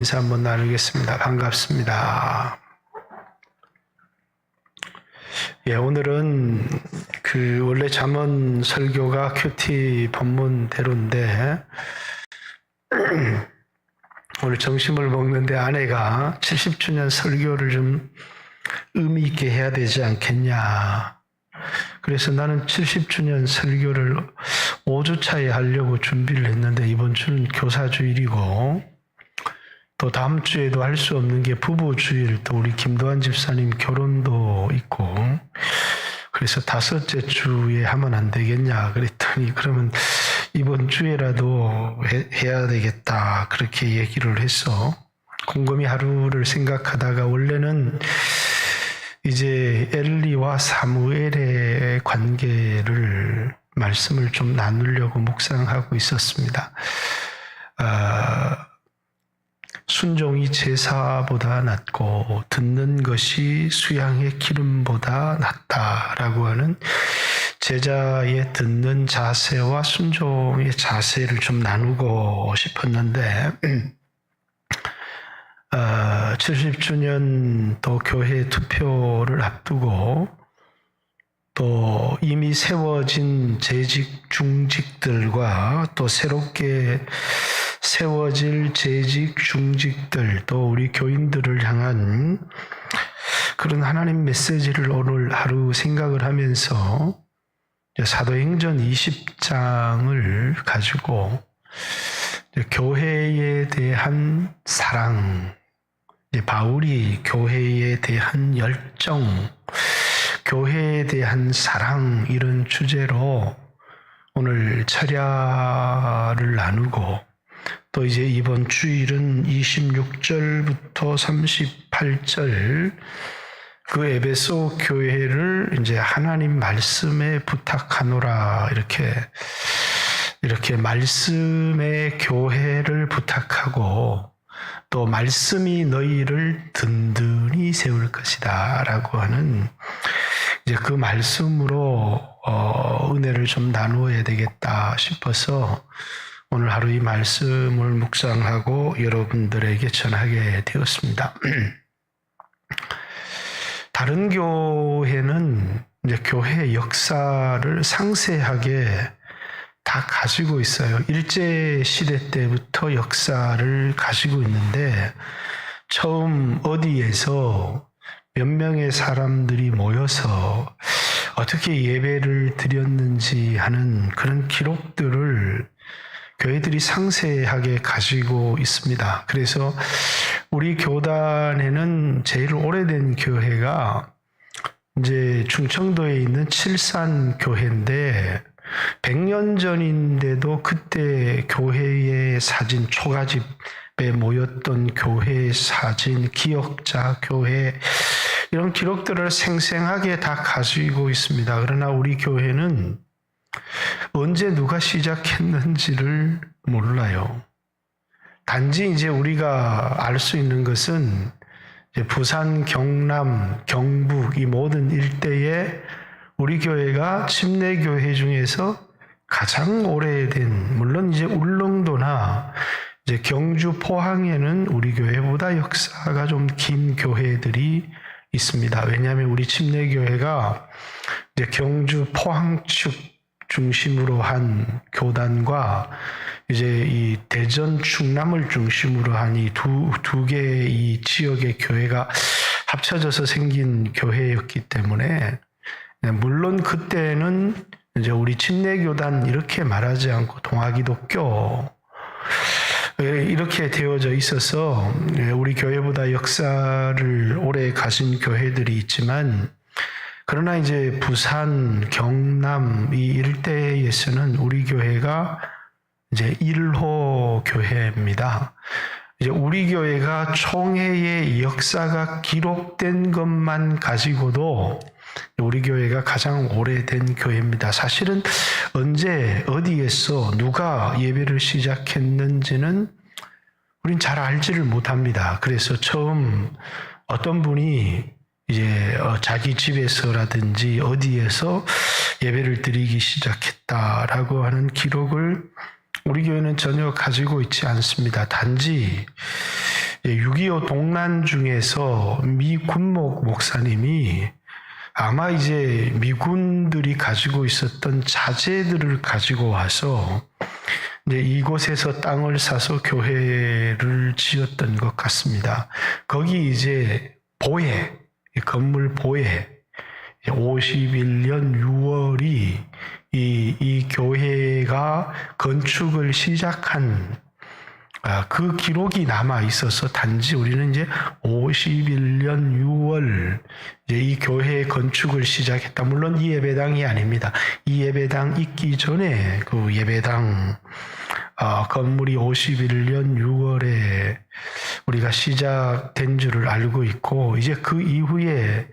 인사 한번 나누겠습니다. 반갑습니다. 오늘은 원래 잠언 설교가 큐티 본문대로인데 오늘 점심을 먹는데 아내가 70주년 설교를 좀 의미 있게 해야 되지 않겠냐. 그래서 나는 70주년 설교를 5주 차에 하려고 준비를 했는데 이번 주는 교사주일이고 또 다음 주에도 할 수 없는 게 부부주일, 또 우리 김도환 집사님 결혼도 있고 그래서 5째 주에 하면 안 되겠냐 그랬더니 그러면 이번 주에라도 해야 되겠다 그렇게 얘기를 해서 곰곰이 하루를 생각하다가 원래는 이제 엘리와 사무엘의 관계를 말씀을 좀 나누려고 묵상하고 있었습니다. 순종이 제사보다 낫고 듣는 것이 수양의 기름보다 낫다라고 하는 제자의 듣는 자세와 순종의 자세를 좀 나누고 싶었는데 70주년 또 교회 투표를 앞두고 또 이미 세워진 재직 중직들과 또 새롭게 세워질 재직 중직들 또 우리 교인들을 향한 그런 하나님 메시지를 오늘 하루 생각을 하면서 사도행전 20장을 가지고 교회에 대한 사랑, 바울이 교회에 대한 열정, 교회에 대한 사랑 이런 주제로 오늘 철야를 나누고 또 이제 이번 주일은 26절부터 38절 그 에베소 교회를 이제 하나님 말씀에 부탁하노라 이렇게 말씀의 교회를 부탁하고 또 말씀이 너희를 든든히 세울 것이다 라고 하는 이제 그 말씀으로 은혜를 좀 나누어야 되겠다 싶어서 오늘 하루 이 말씀을 묵상하고 여러분들에게 전하게 되었습니다. 다른 교회는 이제 교회 역사를 상세하게 다 가지고 있어요. 일제 시대 때부터 역사를 가지고 있는데 처음 어디에서 몇 명의 사람들이 모여서 어떻게 예배를 드렸는지 하는 그런 기록들을 교회들이 상세하게 가지고 있습니다. 그래서 우리 교단에는 제일 오래된 교회가 이제 충청도에 있는 칠산교회인데 100년 전인데도 그때 교회의 사진, 초가집에 모였던 교회의 사진, 기억자 교회 이런 기록들을 생생하게 다 가지고 있습니다. 그러나 우리 교회는 언제 누가 시작했는지를 몰라요. 단지 이제 우리가 알 수 있는 것은 이제 부산, 경남, 경북 이 모든 일대에 우리 교회가 침례교회 중에서 가장 오래된, 물론 이제 울릉도나 이제 경주, 포항에는 우리 교회보다 역사가 좀 긴 교회들이 있습니다. 왜냐하면 우리 침례교회가 이제 경주, 포항 측 중심으로 한 교단과 이제 이 대전, 충남을 중심으로 한 이 두 개의 이 지역의 교회가 합쳐져서 생긴 교회였기 때문에 물론 그때는 이제 우리 침례교단 이렇게 말하지 않고 동아기독교 이렇게 되어져 있어서 우리 교회보다 역사를 오래 가진 교회들이 있지만 그러나 이제 부산, 경남 이 일대에서는 우리 교회가 이제 1호 교회입니다. 이제 우리 교회가 총회의 역사가 기록된 것만 가지고도 우리 교회가 가장 오래된 교회입니다. 사실은 언제 어디에서 누가 예배를 시작했는지는 우린 잘 알지를 못합니다. 그래서 처음 어떤 분이 이제 자기 집에서라든지 어디에서 예배를 드리기 시작했다라고 하는 기록을 우리 교회는 전혀 가지고 있지 않습니다. 단지 6.25 동란 중에서 미 군목 목사님이 아마 이제 미군들이 가지고 있었던 자재들을 가지고 와서 이제 이곳에서 땅을 사서 교회를 지었던 것 같습니다. 거기 이제 보혜, 건물 보혜, 51년 6월이 이 교회가 건축을 시작한 그 기록이 남아 있어서 단지 우리는 이제 51년 6월 이제 이 교회 건축을 시작했다. 물론 이 예배당이 아닙니다. 이 예배당 있기 전에 그 예배당 건물이 51년 6월에 우리가 시작된 줄을 알고 있고, 이제 그 이후에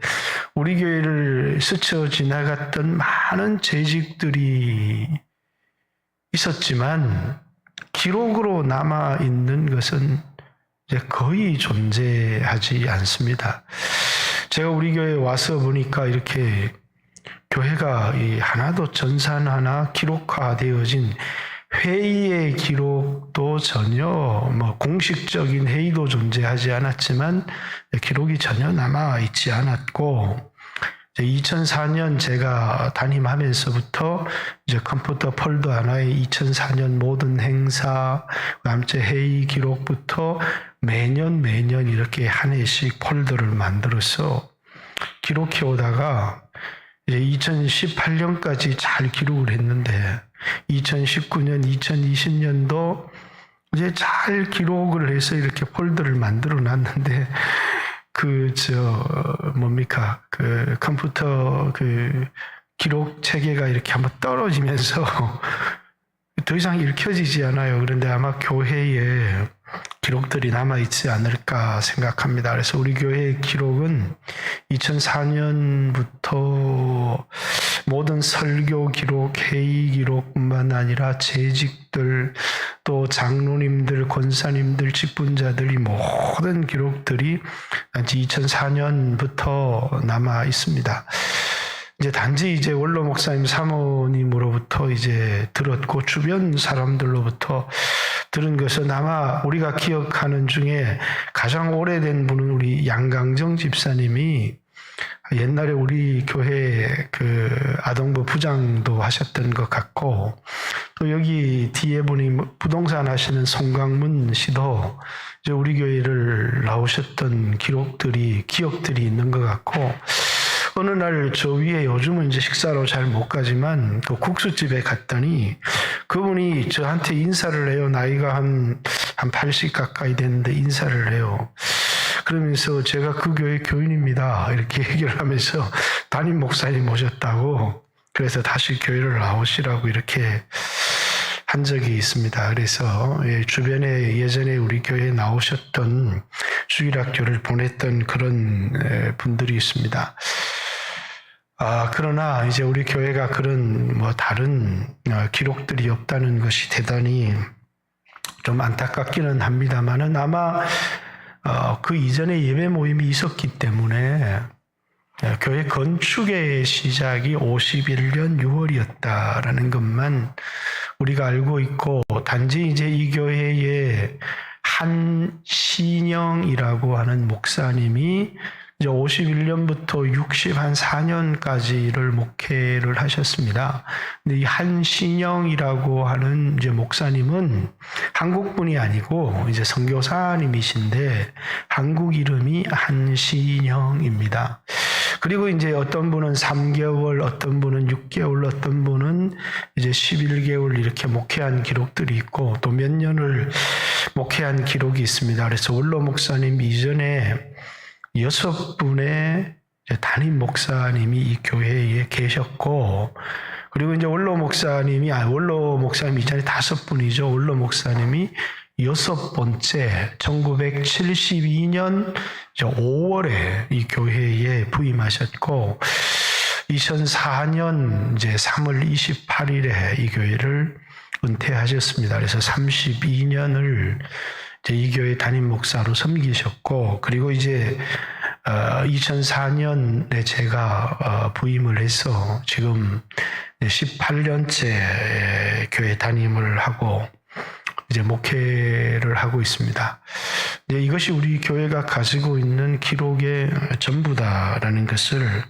우리 교회를 스쳐 지나갔던 많은 재직들이 있었지만 기록으로 남아 있는 것은 이제 거의 존재하지 않습니다. 제가 우리 교회에 와서 보니까 이렇게 교회가 하나도 전산 하나 기록화되어진 회의의 기록도 전혀 공식적인 회의도 존재하지 않았지만 기록이 전혀 남아 있지 않았고, 2004년 제가 담임하면서부터 이제 컴퓨터 폴더 하나에 2004년 모든 행사, 남체 회의 기록부터 매년 이렇게 한 해씩 폴더를 만들어서 기록해 오다가 이제 2018년까지 잘 기록을 했는데 2019년, 2020년도 이제 잘 기록을 해서 이렇게 폴더를 만들어 놨는데 그 컴퓨터 기록 체계가 이렇게 한번 떨어지면서 더 이상 읽혀지지 않아요. 그런데 아마 교회에 기록들이 남아있지 않을까 생각합니다. 그래서 우리 교회의 기록은 2004년부터 모든 설교 기록, 회의 기록뿐만 아니라 재직들, 또 장로님들, 권사님들, 직분자들이 모든 기록들이 2004년부터 남아 있습니다. 이제 단지 이제 원로 목사님 사모님으로부터 이제 들었고 주변 사람들로부터 들은 것은 아마 우리가 기억하는 중에 가장 오래된 분은 우리 양강정 집사님이 옛날에 우리 교회 아동부 부장도 하셨던 것 같고, 또 여기 뒤에 분이 부동산 하시는 송강문 씨도 이제 우리 교회를 나오셨던 기억들이 있는 것 같고, 어느 날 저 위에 요즘은 이제 식사로 잘 못 가지만 또 국수집에 갔더니 그분이 저한테 인사를 해요. 나이가 한 80 가까이 됐는데 인사를 해요. 그러면서 제가 그 교회 교인입니다, 이렇게 얘기를 하면서 담임 목사님 오셨다고, 그래서 다시 교회를 나오시라고 이렇게 한 적이 있습니다. 그래서 주변에 예전에 우리 교회에 나오셨던 주일학교를 보냈던 그런 분들이 있습니다. 그러나 이제 우리 교회가 그런 다른 기록들이 없다는 것이 대단히 좀 안타깝기는 합니다만은, 아마 그 이전에 예배 모임이 있었기 때문에 교회 건축의 시작이 51년 6월이었다라는 것만 우리가 알고 있고, 단지 이제 이 교회에 한신영이라고 하는 목사님이 이제 51년부터 64년까지를 목회를 하셨습니다. 근데 이 한신영이라고 하는 이제 목사님은 한국 분이 아니고 이제 선교사님이신데 한국 이름이 한신영입니다. 그리고 이제 어떤 분은 3개월, 어떤 분은 6개월, 어떤 분은 이제 11개월 이렇게 목회한 기록들이 있고, 또 몇 년을 목회한 기록이 있습니다. 그래서 원로 목사님 이전에 6분의 담임 목사님이 이 교회에 계셨고, 그리고 이제 원로 목사님 이전에 5분이죠. 원로 목사님이 6번째 1972년 5월에 이 교회에 부임하셨고, 2004년 이제 3월 28일에 이 교회를 은퇴하셨습니다. 그래서 32년을 이 교회 담임 목사로 섬기셨고, 그리고 이제 2004년에 제가 부임을 해서 지금 18년째 교회 담임을 하고, 이제 목회를 하고 있습니다. 이것이 우리 교회가 가지고 있는 기록의 전부다라는 것을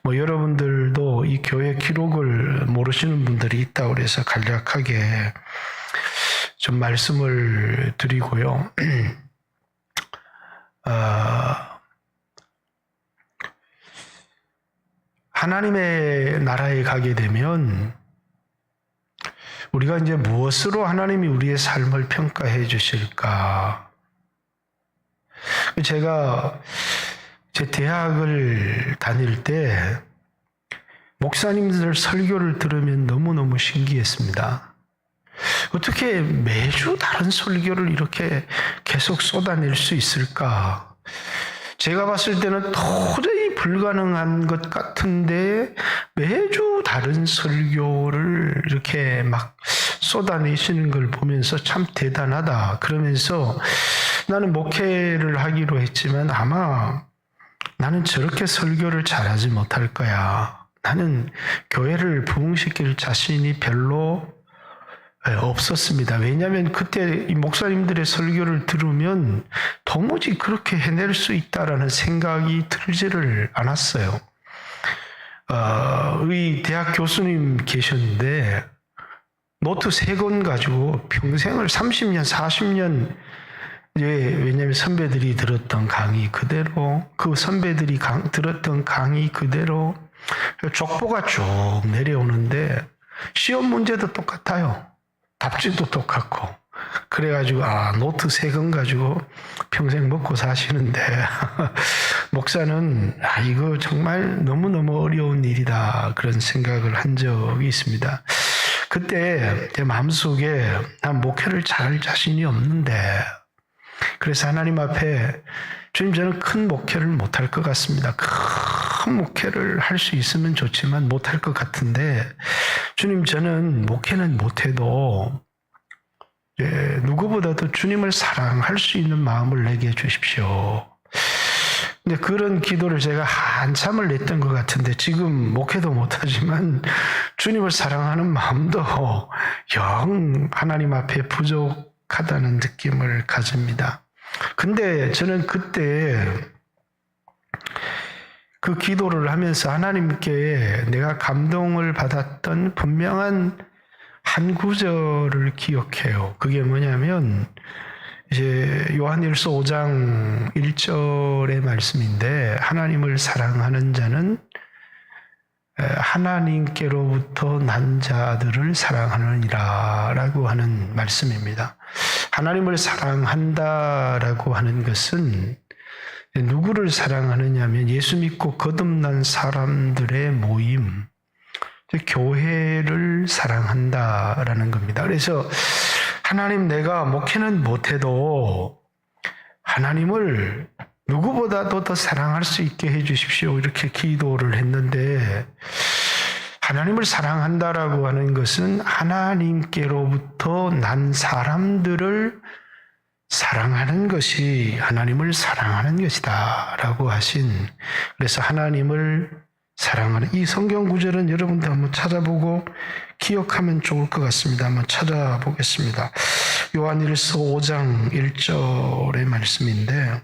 여러분들도 이 교회 기록을 모르시는 분들이 있다고 해서 간략하게 좀 말씀을 드리고요. 하나님의 나라에 가게 되면 우리가 이제 무엇으로 하나님이 우리의 삶을 평가해 주실까? 제가 제 대학을 다닐 때 목사님들 설교를 들으면 너무너무 신기했습니다. 어떻게 매주 다른 설교를 이렇게 계속 쏟아낼 수 있을까? 제가 봤을 때는 도저히 불가능한 것 같은데 매주 다른 설교를 이렇게 막 쏟아내시는 걸 보면서 참 대단하다. 그러면서 나는 목회를 하기로 했지만 아마 나는 저렇게 설교를 잘하지 못할 거야. 나는 교회를 부흥시킬 자신이 별로 없었습니다. 왜냐하면 그때 이 목사님들의 설교를 들으면 도무지 그렇게 해낼 수 있다라는 생각이 들지를 않았어요. 이 대학 교수님 계셨는데 노트 3권 가지고 평생을 30년, 40년 왜냐하면 선배들이 들었던 강의 그대로 그 선배들이 들었던 강의 그대로 족보가 쭉 내려오는데 시험 문제도 똑같아요. 답지도 똑같고. 그래가지고 노트 3권 가지고 평생 먹고 사시는데 목사는 이거 정말 너무너무 어려운 일이다 그런 생각을 한 적이 있습니다. 그때 제 마음속에 난 목회를 잘할 자신이 없는데 그래서 하나님 앞에 주님 저는 큰 목회를 못할 것 같습니다. 큰 목회를 할 수 있으면 좋지만 못할 것 같은데 주님 저는 목회는 못해도 누구보다도 주님을 사랑할 수 있는 마음을 내게 주십시오. 근데 그런 기도를 제가 한참을 냈던 것 같은데 지금 목회도 못하지만 주님을 사랑하는 마음도 영 하나님 앞에 부족하다는 느낌을 가집니다. 근데 저는 그때 그 기도를 하면서 하나님께 내가 감동을 받았던 분명한 한 구절을 기억해요. 그게 뭐냐면 이제 요한일서 5장 1절의 말씀인데 하나님을 사랑하는 자는 하나님께로부터 난 자들을 사랑하느니라 라고 하는 말씀입니다. 하나님을 사랑한다라고 하는 것은 누구를 사랑하느냐면 예수 믿고 거듭난 사람들의 모임, 교회를 사랑한다라는 겁니다. 그래서 하나님 내가 목회는 못해도 하나님을 누구보다도 더 사랑할 수 있게 해 주십시오. 이렇게 기도를 했는데 하나님을 사랑한다라고 하는 것은 하나님께로부터 난 사람들을 사랑하는 것이 하나님을 사랑하는 것이다 라고 하신 그래서 하나님을 사랑하는 이 성경 구절은 여러분들 한번 찾아보고 기억하면 좋을 것 같습니다. 한번 찾아보겠습니다. 요한일서 5장 1절의 말씀인데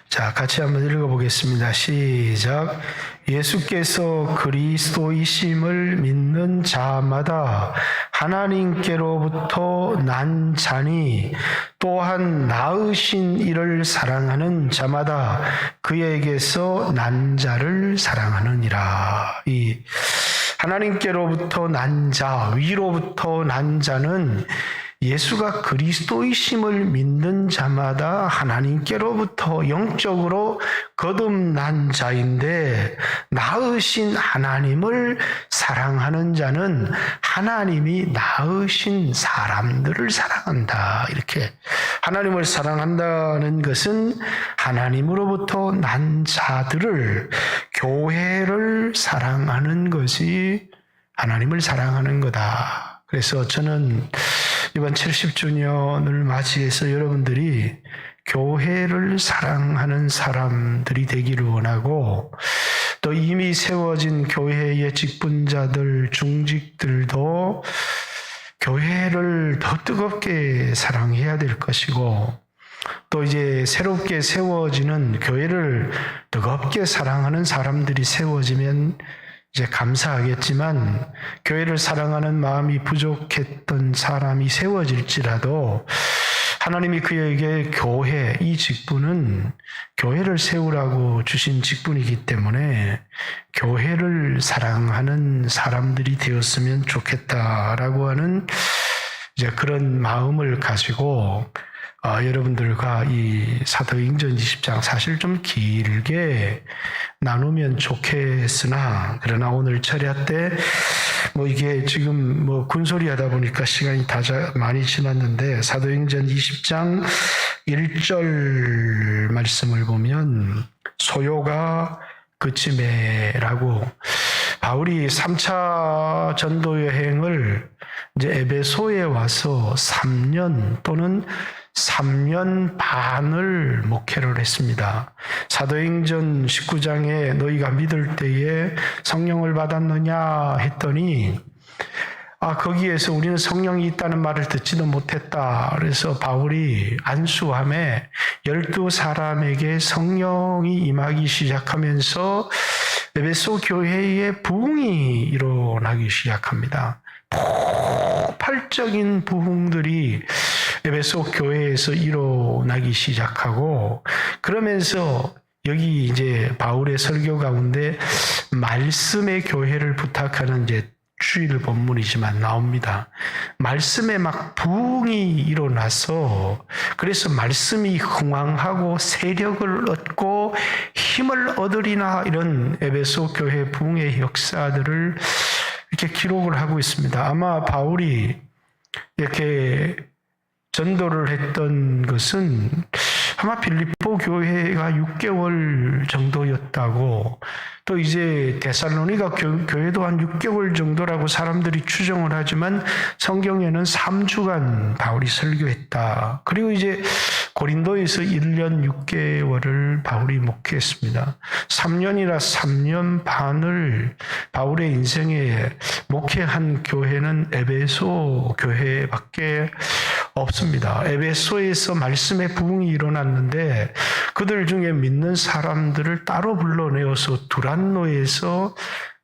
자, 같이 한번 읽어보겠습니다. 시작. 예수께서 그리스도이심을 믿는 자마다 하나님께로부터 난 자니 또한 낳으신 이를 사랑하는 자마다 그에게서 난 자를 사랑하느니라. 이 하나님께로부터 난 자, 위로부터 난 자는 예수가 그리스도이심을 믿는 자마다 하나님께로부터 영적으로 거듭난 자인데 낳으신 하나님을 사랑하는 자는 하나님이 낳으신 사람들을 사랑한다. 이렇게 하나님을 사랑한다는 것은 하나님으로부터 난 자들을 교회를 사랑하는 것이 하나님을 사랑하는 거다. 그래서 저는 이번 70주년을 맞이해서 여러분들이 교회를 사랑하는 사람들이 되기를 원하고, 또 이미 세워진 교회의 직분자들, 중직들도 교회를 더 뜨겁게 사랑해야 될 것이고, 또 이제 새롭게 세워지는 교회를 뜨겁게 사랑하는 사람들이 세워지면 이제 감사하겠지만, 교회를 사랑하는 마음이 부족했던 사람이 세워질지라도 하나님이 그에게 교회, 이 직분은 교회를 세우라고 주신 직분이기 때문에 교회를 사랑하는 사람들이 되었으면 좋겠다라고 하는 이제 그런 마음을 가지고 여러분들과 이 사도행전 20장 사실 좀 길게 나누면 좋겠으나, 그러나 오늘 철야 때 이게 지금 군소리 하다 보니까 시간이 많이 지났는데, 사도행전 20장 1절 말씀을 보면 소요가 그치매라고, 바울이 3차 전도 여행을 이제 에베소에 와서 3년 또는 3년 반을 목회를 했습니다. 사도행전 19장에 너희가 믿을 때에 성령을 받았느냐 했더니 거기에서 우리는 성령이 있다는 말을 듣지도 못했다. 그래서 바울이 안수함에 12사람에게 성령이 임하기 시작하면서 에베소 교회의 부흥이 일어나기 시작합니다. 폭발적인 부흥들이 에베소 교회에서 일어나기 시작하고, 그러면서 여기 이제 바울의 설교 가운데 말씀의 교회를 부탁하는 이제 주일 본문이지만 나옵니다. 말씀에 막 부흥이 일어나서, 그래서 말씀이 흥왕하고 세력을 얻고 힘을 얻으리나, 이런 에베소 교회 부흥의 역사들을 이렇게 기록을 하고 있습니다. 아마 바울이 이렇게 전도를 했던 것은 아마 빌립보 교회가 6개월 정도였다고, 또 이제 데살로니가 교회도 한 6개월 정도라고 사람들이 추정을 하지만 성경에는 3주간 바울이 설교했다. 그리고 이제 고린도에서 1년 6개월을 바울이 목회했습니다. 3년이라 3년 반을 바울의 인생에 목회한 교회는 에베소 교회밖에 없습니다. 에베소에서 말씀의 부흥이 일어났는데 그들 중에 믿는 사람들을 따로 불러내어서 두란노에서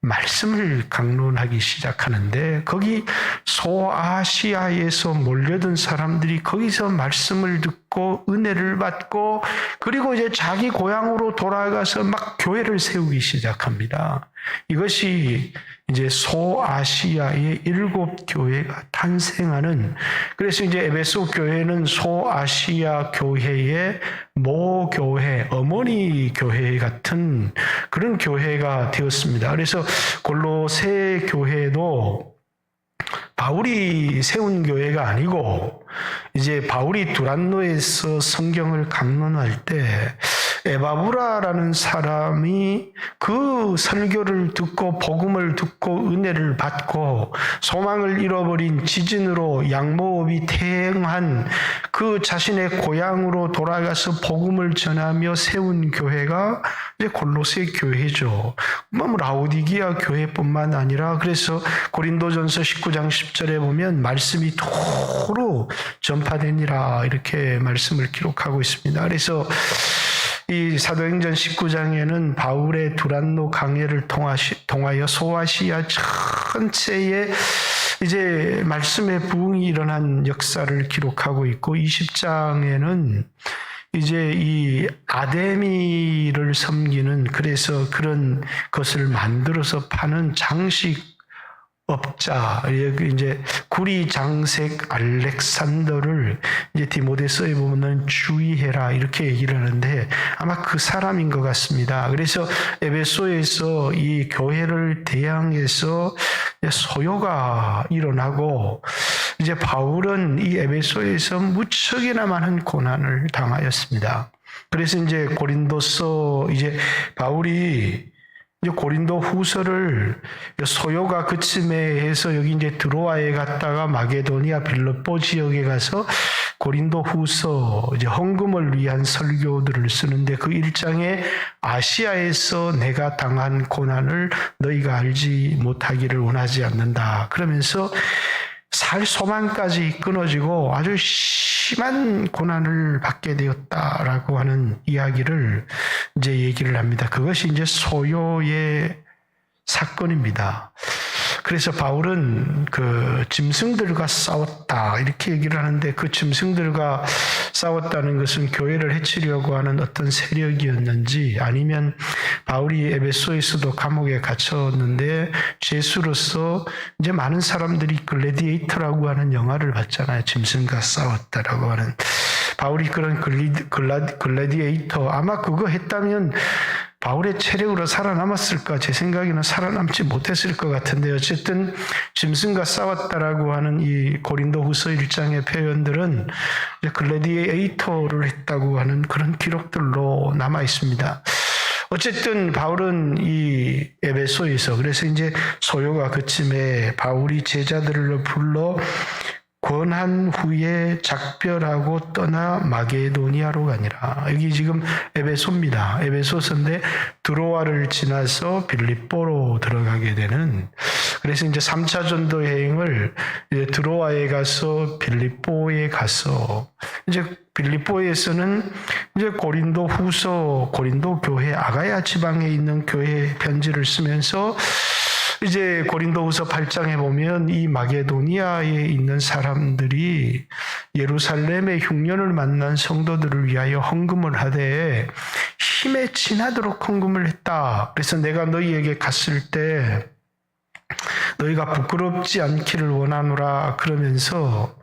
말씀을 강론하기 시작하는데, 거기 소아시아에서 몰려든 사람들이 거기서 말씀을 듣고 은혜를 받고, 그리고 이제 자기 고향으로 돌아가서 막 교회를 세우기 시작합니다. 이것이 이제 소아시아의 7교회가 탄생하는, 그래서 이제 에베소 교회는 소아시아 교회의 모교회, 어머니 교회 같은 그런 교회가 되었습니다. 그래서 골로새 교회도 바울이 세운 교회가 아니고, 이제 바울이 두란노에서 성경을 강론할 때 에바브라라는 사람이 그 설교를 듣고 복음을 듣고 은혜를 받고 소망을 잃어버린 지진으로 양모업이 태행한 그 자신의 고향으로 돌아가서 복음을 전하며 세운 교회가 이제 골로새 교회죠. 라오디기아 교회뿐만 아니라, 그래서 고린도전서 19장 10절에 보면 말씀이 도로 전파되니라, 이렇게 말씀을 기록하고 있습니다. 그래서 이 사도행전 19장에는 바울의 두란노 강해를 통하여 소아시아 전체에 이제 말씀의 부흥이 일어난 역사를 기록하고 있고, 20장에는 이제 이 아데미를 섬기는, 그래서 그런 것을 만들어서 파는 장식 업자, 이제 구리 장색 알렉산더를 이제 디모데서에 보면 주의해라, 이렇게 얘기를 하는데 아마 그 사람인 것 같습니다. 그래서 에베소에서 이 교회를 대항해서 소요가 일어나고, 이제 바울은 이 에베소에서 무척이나 많은 고난을 당하였습니다. 그래서 이제 고린도서, 이제 바울이 이제 고린도 후서를 소요가 그침에 해서 여기 이제 드로아에 갔다가 마게도니아 빌립보 지역에 가서 고린도 후서 이제 헌금을 위한 설교들을 쓰는데 그 1장에 아시아에서 내가 당한 고난을 너희가 알지 못하기를 원하지 않는다. 그러면서 살 소망까지 끊어지고 아주 심한 고난을 받게 되었다라고 하는 이야기를 이제 얘기를 합니다. 그것이 이제 소요의 사건입니다. 그래서 바울은 그 짐승들과 싸웠다 이렇게 얘기를 하는데 그 짐승들과 싸웠다는 것은 교회를 해치려고 하는 어떤 세력이었는지 아니면 바울이 에베소에서도 감옥에 갇혔는데 죄수로서 이제 많은 사람들이 글래디에이터라고 하는 영화를 봤잖아요. 짐승과 싸웠다라고 하는 바울이 그런 글래디에이터 아마 그거 했다면 바울의 체력으로 살아남았을까? 제 생각에는 살아남지 못했을 것 같은데 어쨌든 짐승과 싸웠다라고 하는 이 고린도후서 1장의 표현들은 글래디에이터를 했다고 하는 그런 기록들로 남아 있습니다. 어쨌든 바울은 이 에베소에서 그래서 이제 소요가 그침에 바울이 제자들을 불러 권한 후에 작별하고 떠나 마게도니아로 가니라. 여기 지금 에베소입니다. 에베소서인데 드로아를 지나서 빌립보로 들어가게 되는 그래서 이제 3차 전도 여행을 이제 드로아에 가서 빌립보에 가서 이제 빌립보에서는 이제 고린도 후서 고린도 교회 아가야 지방에 있는 교회 편지를 쓰면서 이제 고린도후서 8장에 보면 이 마게도니아에 있는 사람들이 예루살렘의 흉년을 만난 성도들을 위하여 헌금을 하되 힘에 지나도록 헌금을 했다. 그래서 내가 너희에게 갔을 때 너희가 부끄럽지 않기를 원하노라 그러면서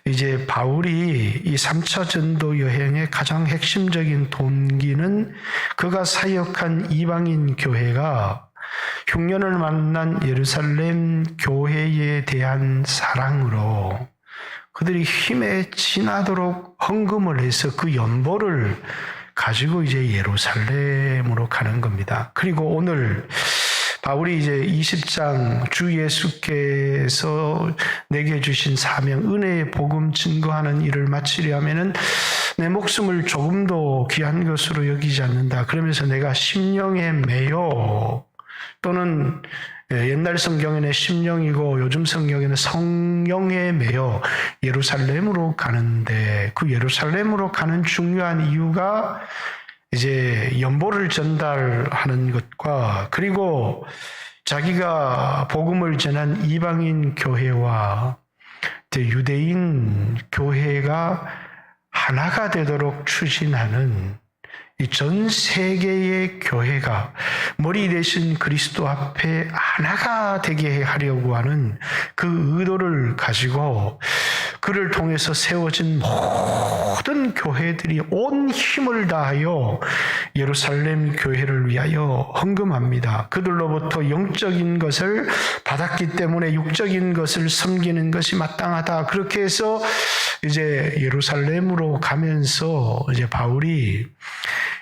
이제 바울이 이 3차 전도 여행의 가장 핵심적인 동기는 그가 사역한 이방인 교회가 흉년을 만난 예루살렘 교회에 대한 사랑으로 그들이 힘에 지나도록 헌금을 해서 그 연보를 가지고 이제 예루살렘으로 가는 겁니다. 그리고 오늘 바울이 이제 20장 주 예수께서 내게 주신 사명 은혜의 복음 증거하는 일을 마치려면은 내 목숨을 조금도 귀한 것으로 여기지 않는다. 그러면서 내가 심령에 매여 또는 옛날 성경에는 심령이고 요즘 성경에는 성령에 매여 예루살렘으로 가는데 그 예루살렘으로 가는 중요한 이유가 이제 연보를 전달하는 것과 그리고 자기가 복음을 전한 이방인 교회와 유대인 교회가 하나가 되도록 추진하는 이 전 세계의 교회가 머리 대신 그리스도 앞에 하나가 되게 하려고 하는 그 의도를 가지고 그를 통해서 세워진 모든 교회들이 온 힘을 다하여 예루살렘 교회를 위하여 헌금합니다. 그들로부터 영적인 것을 받았기 때문에 육적인 것을 섬기는 것이 마땅하다. 그렇게 해서 이제 예루살렘으로 가면서 이제 바울이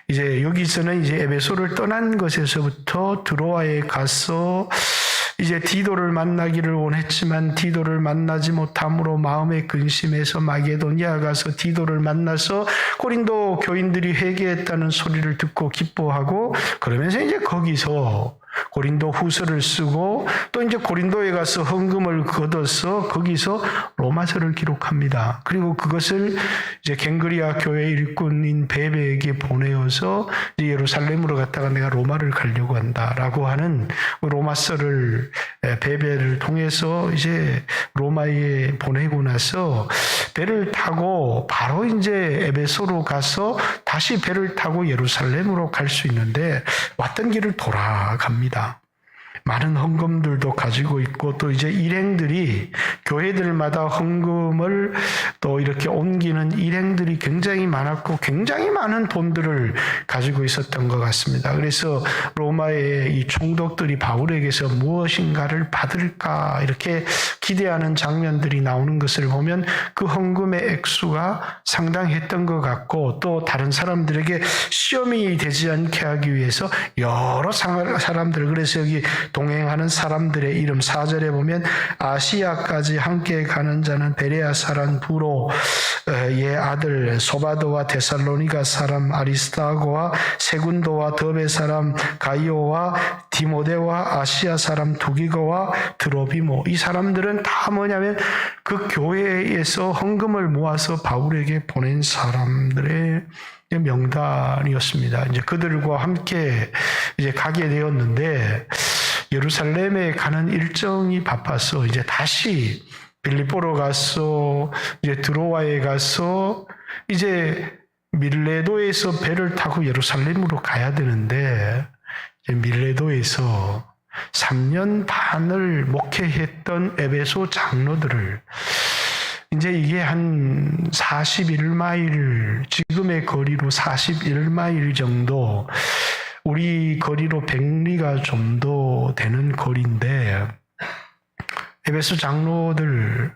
이제 여기서는 이제 에베소를 떠난 것에서부터 드로아에 가서 이제 디도를 만나기를 원했지만 디도를 만나지 못함으로 마음에 근심해서 마게도니아 가서 디도를 만나서 고린도 교인들이 회개했다는 소리를 듣고 기뻐하고 그러면서 이제 거기서 고린도 후서를 쓰고 또 이제 고린도에 가서 헌금을 거둬서 거기서 로마서를 기록합니다. 그리고 그것을 이제 갱그리아 교회 일꾼인 베베에게 보내어서 이제 예루살렘으로 갔다가 내가 로마를 가려고 한다라고 하는 로마서를 베베를 통해서 이제 로마에 보내고 나서 배를 타고 바로 이제 에베소로 가서 다시 배를 타고 예루살렘으로 갈 수 있는데 왔던 길을 돌아갑니다. 많은 헌금들도 가지고 있고 또 이제 일행들이 교회들마다 헌금을 또 이렇게 옮기는 일행들이 굉장히 많았고 굉장히 많은 돈들을 가지고 있었던 것 같습니다. 그래서 로마의 이 총독들이 바울에게서 무엇인가를 받을까 이렇게 기대하는 장면들이 나오는 것을 보면 그 헌금의 액수가 상당했던 것 같고, 또 다른 사람들에게 시험이 되지 않게 하기 위해서 여러 사람들, 그래서 여기 동행하는 사람들의 이름 4절에 보면 아시아까지 함께 가는 자는 베레아 사람 부로의 아들 소바도와 데살로니가 사람 아리스타고와 세군도와 더베 사람 가이오와 디모데와 아시아 사람 두기고와 드로비모, 이 사람들은 다 뭐냐면 그 교회에서 헌금을 모아서 바울에게 보낸 사람들의 명단이었습니다. 이제 그들과 함께 이제 가게 되었는데, 예루살렘에 가는 일정이 바빠서 이제 다시 빌립보로 가서 이제 드로아에 가서 이제 밀레도에서 배를 타고 예루살렘으로 가야 되는데, 이제 밀레도에서 3년 반을 목회했던 에베소 장로들을 이제 이게 한 41마일, 지금의 거리로 41마일 정도, 우리 거리로 100리가 정도 되는 거리인데, 에베소 장로들,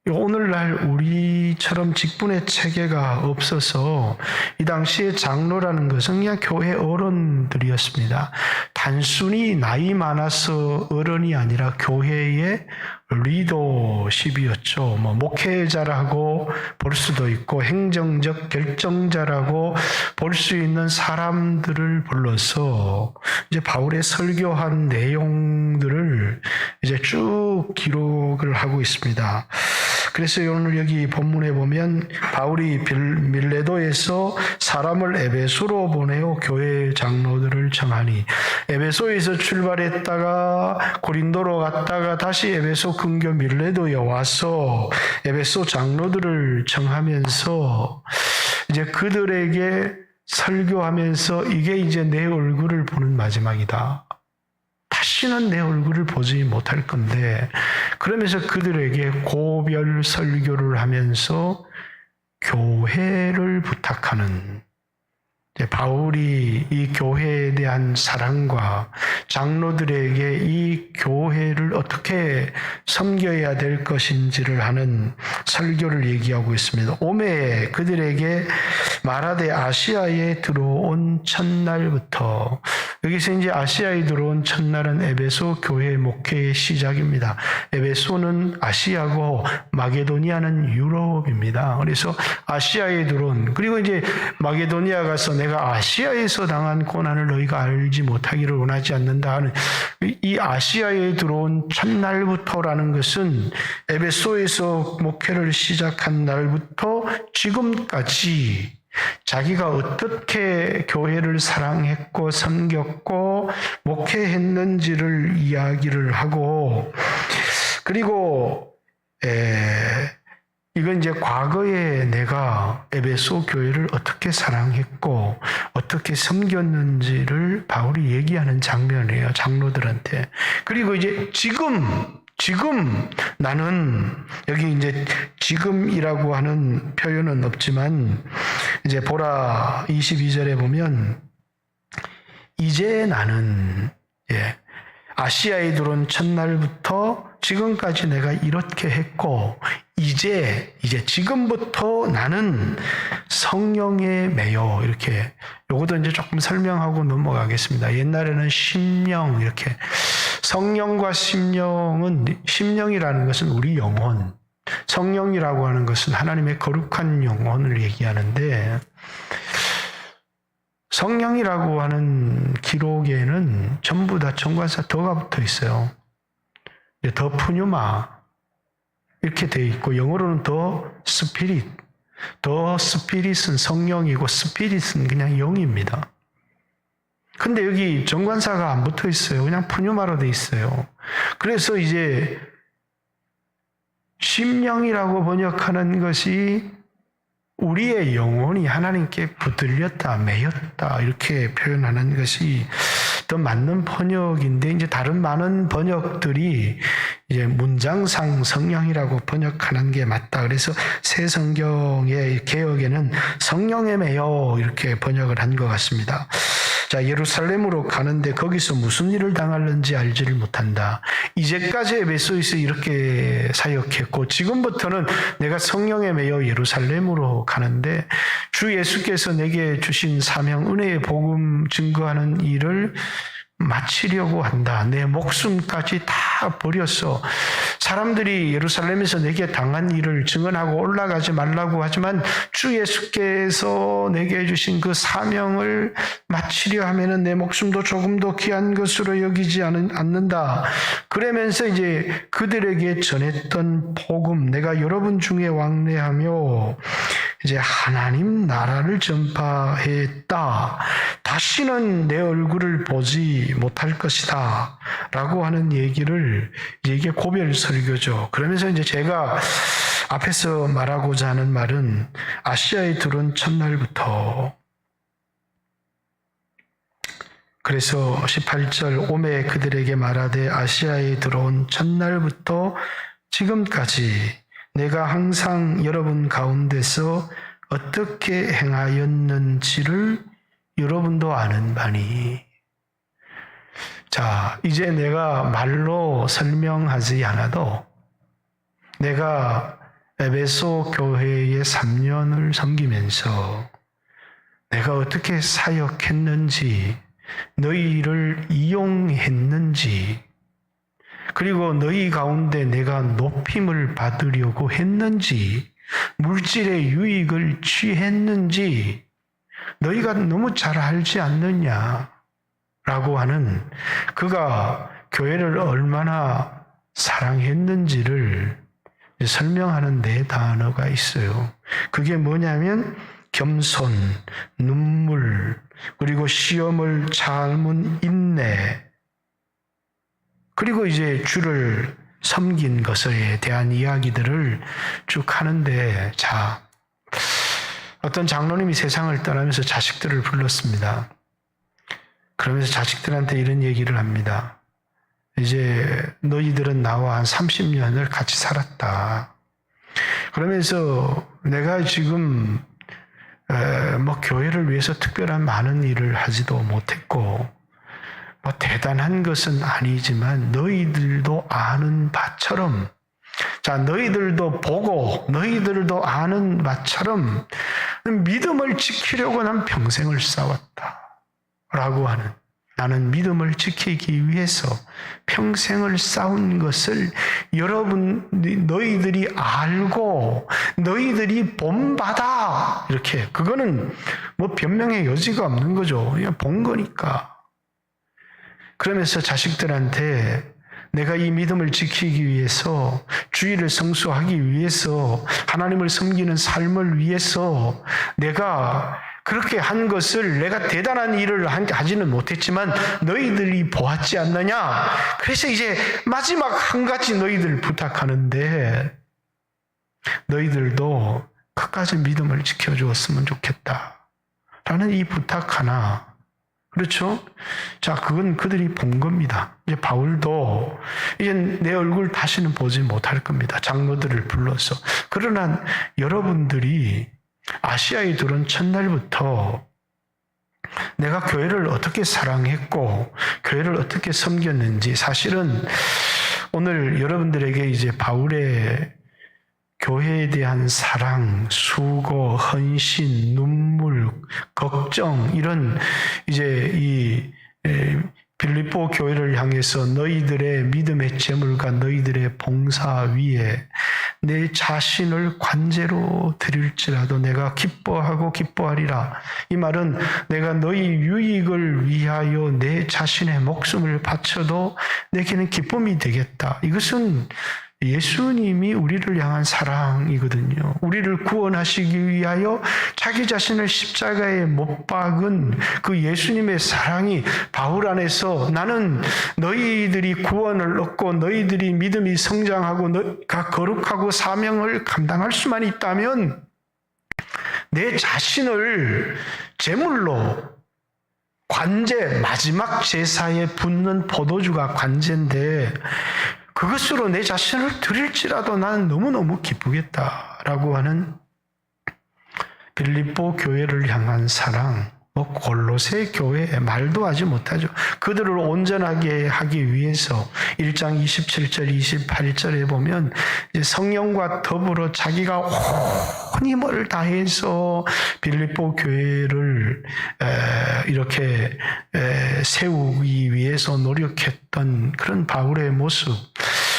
오늘날 우리처럼 직분의 체계가 없어서 이 당시에 장로라는 것은 그냥 교회 어른들이었습니다. 단순히 나이 많아서 어른이 아니라 교회의 리더십이었죠. 목회자라고 볼 수도 있고 행정적 결정자라고 볼 수 있는 사람들을 불러서 이제 바울의 설교한 내용들을 이제 쭉 기록을 하고 있습니다. 그래서 오늘 여기 본문에 보면 바울이 밀레도에서 사람을 에베소로 보내어 교회 장로들을 청하니, 에베소에서 출발했다가 고린도로 갔다가 다시 에베소 근교 밀레도에 와서 에베소 장로들을 청하면서 이제 그들에게 설교하면서 이게 이제 내 얼굴을 보는 마지막이다. 다시는 내 얼굴을 보지 못할 건데, 그러면서 그들에게 고별 설교를 하면서 교회를 부탁하는, 바울이 이 교회에 대한 사랑과 장로들에게 이 교회를 어떻게 섬겨야 될 것인지를 하는 설교를 얘기하고 있습니다. 오매 그들에게 말하되 아시아에 들어온 첫날부터, 여기서 이제 아시아에 들어온 첫날은 에베소 교회 목회의 시작입니다. 에베소는 아시아고 마게도니아는 유럽입니다. 그래서 아시아에 들어온, 그리고 이제 마게도니아 가서 내가 아시아에서 당한 고난을 너희가 알지 못하기를 원하지 않는다 하는 이 아시아에 들어온 첫날부터라는 것은 에베소에서 목회를 시작한 날부터 지금까지 자기가 어떻게 교회를 사랑했고 섬겼고 목회했는지를 이야기를 하고, 그리고 이건 이제 과거에 내가 에베소 교회를 어떻게 사랑했고 어떻게 섬겼는지를 바울이 얘기하는 장면이에요, 장로들한테. 그리고 이제 지금 나는, 여기 이제 지금이라고 하는 표현은 없지만 이제 보라 22절에 보면 이제 나는, 아시아에 들어온 첫날부터 지금까지 내가 이렇게 했고 이제 지금부터 나는 성령에 매여, 이렇게. 요것도 이제 조금 설명하고 넘어가겠습니다. 옛날에는 심령, 이렇게. 성령과 심령이라는 것은 우리 영혼, 성령이라고 하는 것은 하나님의 거룩한 영혼을 얘기하는데, 성령이라고 하는 기록에는 전부 다 정관사 더가 붙어 있어요. 더 푸뉴마 이렇게 되어 있고, 영어로는 더 스피릿. 더 스피릿은 성령이고 스피릿은 그냥 영입니다. 근데 여기 정관사가 안 붙어 있어요. 그냥 푸뉴마로 되어 있어요. 그래서 이제 심령이라고 번역하는 것이 우리의 영혼이 하나님께 붙들렸다, 매였다, 이렇게 표현하는 것이 더 맞는 번역인데, 이제 다른 많은 번역들이 이제 문장상 성령이라고 번역하는 게 맞다. 그래서 새 성경의 개역에는 성령에 매여 이렇게 번역을 한 것 같습니다. 자, 예루살렘으로 가는데 거기서 무슨 일을 당하는지 알지를 못한다. 이제까지 에베소에서 이렇게 사역했고 지금부터는 내가 성령에 매여 예루살렘으로 가는데 주 예수께서 내게 주신 사명 은혜의 복음 증거하는 일을 마치려고 한다. 내 목숨까지 다 버렸어. 사람들이 예루살렘에서 내게 당한 일을 증언하고 올라가지 말라고 하지만 주 예수께서 내게 주신 그 사명을 마치려 하면은 내 목숨도 조금도 귀한 것으로 여기지 않는다. 그러면서 이제 그들에게 전했던 복음, 내가 여러분 중에 왕래하며 이제 하나님 나라를 전파했다. 다시는 내 얼굴을 보지 못할 것이다. 라고 하는 얘기를, 이게 고별 설교죠. 그러면서 이제 제가 앞에서 말하고자 하는 말은 아시아에 들어온 첫날부터, 그래서 18절 오매 그들에게 말하되 아시아에 들어온 첫날부터 지금까지 내가 항상 여러분 가운데서 어떻게 행하였는지를 여러분도 아는 바니. 자, 이제 내가 말로 설명하지 않아도 내가 에베소 교회에 3년을 섬기면서 내가 어떻게 사역했는지, 너희를 이용했는지, 그리고 너희 가운데 내가 높임을 받으려고 했는지, 물질의 유익을 취했는지 너희가 너무 잘 알지 않느냐라고 하는, 그가 교회를 얼마나 사랑했는지를 설명하는 네 단어가 있어요. 그게 뭐냐면 겸손, 눈물, 그리고 시험을 참은 인내, 그리고 이제 주를 섬긴 것에 대한 이야기들을 쭉 하는데, 자, 어떤 장로님이 세상을 떠나면서 자식들을 불렀습니다. 그러면서 자식들한테 이런 얘기를 합니다. 이제 너희들은 나와 한 30년을 같이 살았다. 그러면서 내가 지금 교회를 위해서 특별한 많은 일을 하지도 못했고 대단한 것은 아니지만 너희들도 아는 바처럼, 자, 너희들도 보고 너희들도 아는 바처럼 믿음을 지키려고 난 평생을 싸웠다 라고 하는, 나는 믿음을 지키기 위해서 평생을 싸운 것을 너희들이 알고 너희들이 본받아, 이렇게, 그거는 변명의 여지가 없는 거죠. 그냥 본 거니까. 그러면서 자식들한테 내가 이 믿음을 지키기 위해서, 주의를 성수하기 위해서, 하나님을 섬기는 삶을 위해서 내가 그렇게 한 것을, 내가 대단한 일을 하지는 못했지만 너희들이 보았지 않느냐. 그래서 이제 마지막 한 가지 너희들 부탁하는데, 너희들도 끝까지 믿음을 지켜주었으면 좋겠다 라는 이 부탁 하나, 그렇죠? 자, 그건 그들이 본 겁니다. 이제 바울도 이제 내 얼굴 다시는 보지 못할 겁니다. 장로들을 불러서. 그러나 여러분들이 아시아에 들어온 첫날부터 내가 교회를 어떻게 사랑했고 교회를 어떻게 섬겼는지, 사실은 오늘 여러분들에게 이제 바울의 교회에 대한 사랑, 수고, 헌신, 눈물, 걱정, 이런 이제 이 빌립보 교회를 향해서 너희들의 믿음의 재물과 너희들의 봉사 위에 내 자신을 관제로 드릴지라도 내가 기뻐하고 기뻐하리라. 이 말은 내가 너희 유익을 위하여 내 자신의 목숨을 바쳐도 내게는 기쁨이 되겠다. 이것은 예수님이 우리를 향한 사랑이거든요. 우리를 구원하시기 위하여 자기 자신을 십자가에 못 박은 그 예수님의 사랑이 바울 안에서, 나는 너희들이 구원을 얻고 너희들이 믿음이 성장하고 너희가 거룩하고 사명을 감당할 수만 있다면 내 자신을 제물로, 관제, 마지막 제사에 붓는 포도주가 관제인데 그것으로 내 자신을 드릴지라도 나는 너무너무 기쁘겠다라고 하는 빌립보 교회를 향한 사랑, 골로새 교회 말도 하지 못하죠. 그들을 온전하게 하기 위해서 1장 27절 28절에 보면 이제 성령과 더불어 자기가 온 힘을 다해서 빌립보 교회를 이렇게 세우기 위해서 노력했던 그런 바울의 모습,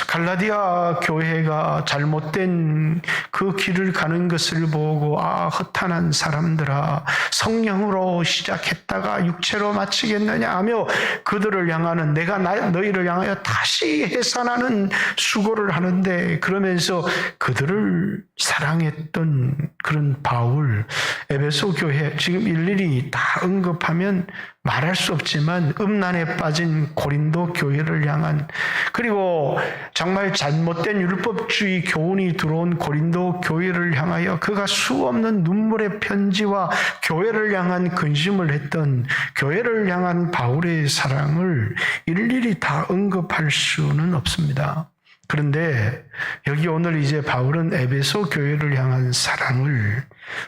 갈라디아 교회가 잘못된 그 길을 가는 것을 보고 허탄한 사람들아, 성령으로 시작했다가 육체로 마치겠느냐 하며 그들을 향하는, 내가 너희를 향하여 다시 해산하는 수고를 하는데, 그러면서 그들을 사랑했던 그런 바울, 에베소 교회, 지금 일일이 다 언급하면 말할 수 없지만 음란에 빠진 고린도 교회를 향한, 그리고 정말 잘못된 율법주의 교훈이 들어온 고린도 교회를 향하여 그가 수없는 눈물의 편지와 교회를 향한 근심을 했던, 교회를 향한 바울의 사랑을 일일이 다 언급할 수는 없습니다. 그런데 여기 오늘 이제 바울은 에베소 교회를 향한 사랑을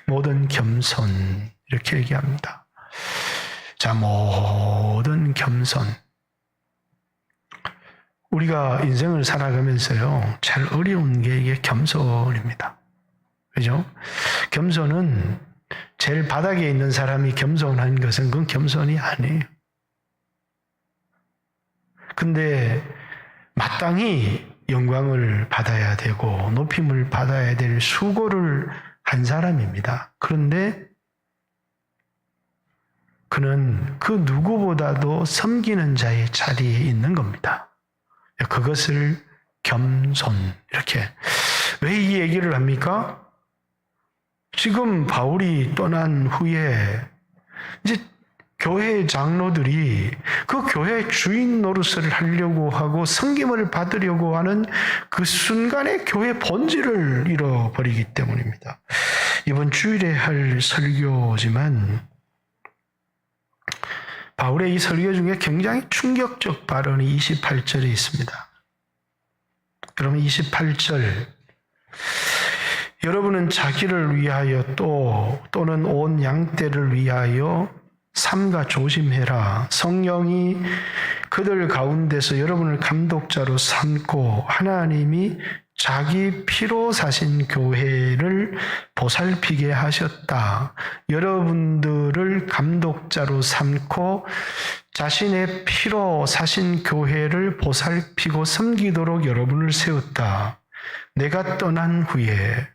모든 겸손, 이렇게 얘기합니다. 자, 모든 겸손. 우리가 인생을 살아가면서요, 제일 어려운 게 이게 겸손입니다. 그죠? 겸손은 제일 바닥에 있는 사람이 겸손한 것은 그건 겸손이 아니에요. 근데 마땅히 영광을 받아야 되고 높임을 받아야 될 수고를 한 사람입니다. 그런데 그는 그 누구보다도 섬기는 자의 자리에 있는 겁니다. 그것을 겸손, 이렇게. 왜 이 얘기를 합니까? 지금 바울이 떠난 후에 이제 교회 장로들이 그 교회 주인 노릇을 하려고 하고 섬김을 받으려고 하는 그 순간에 교회 본질을 잃어버리기 때문입니다. 이번 주일에 할 설교지만 바울의 이 설교 중에 굉장히 충격적 발언이 28절에 있습니다. 그러면 28절, 여러분은 자기를 위하여 또는 온 양떼를 위하여 삼가 조심해라. 성령이 그들 가운데서 여러분을 감독자로 삼고 하나님이 자기 피로 사신 교회를 보살피게 하셨다. 여러분들을 감독자로 삼고 자신의 피로 사신 교회를 보살피고 섬기도록 여러분을 세웠다. 내가 떠난 후에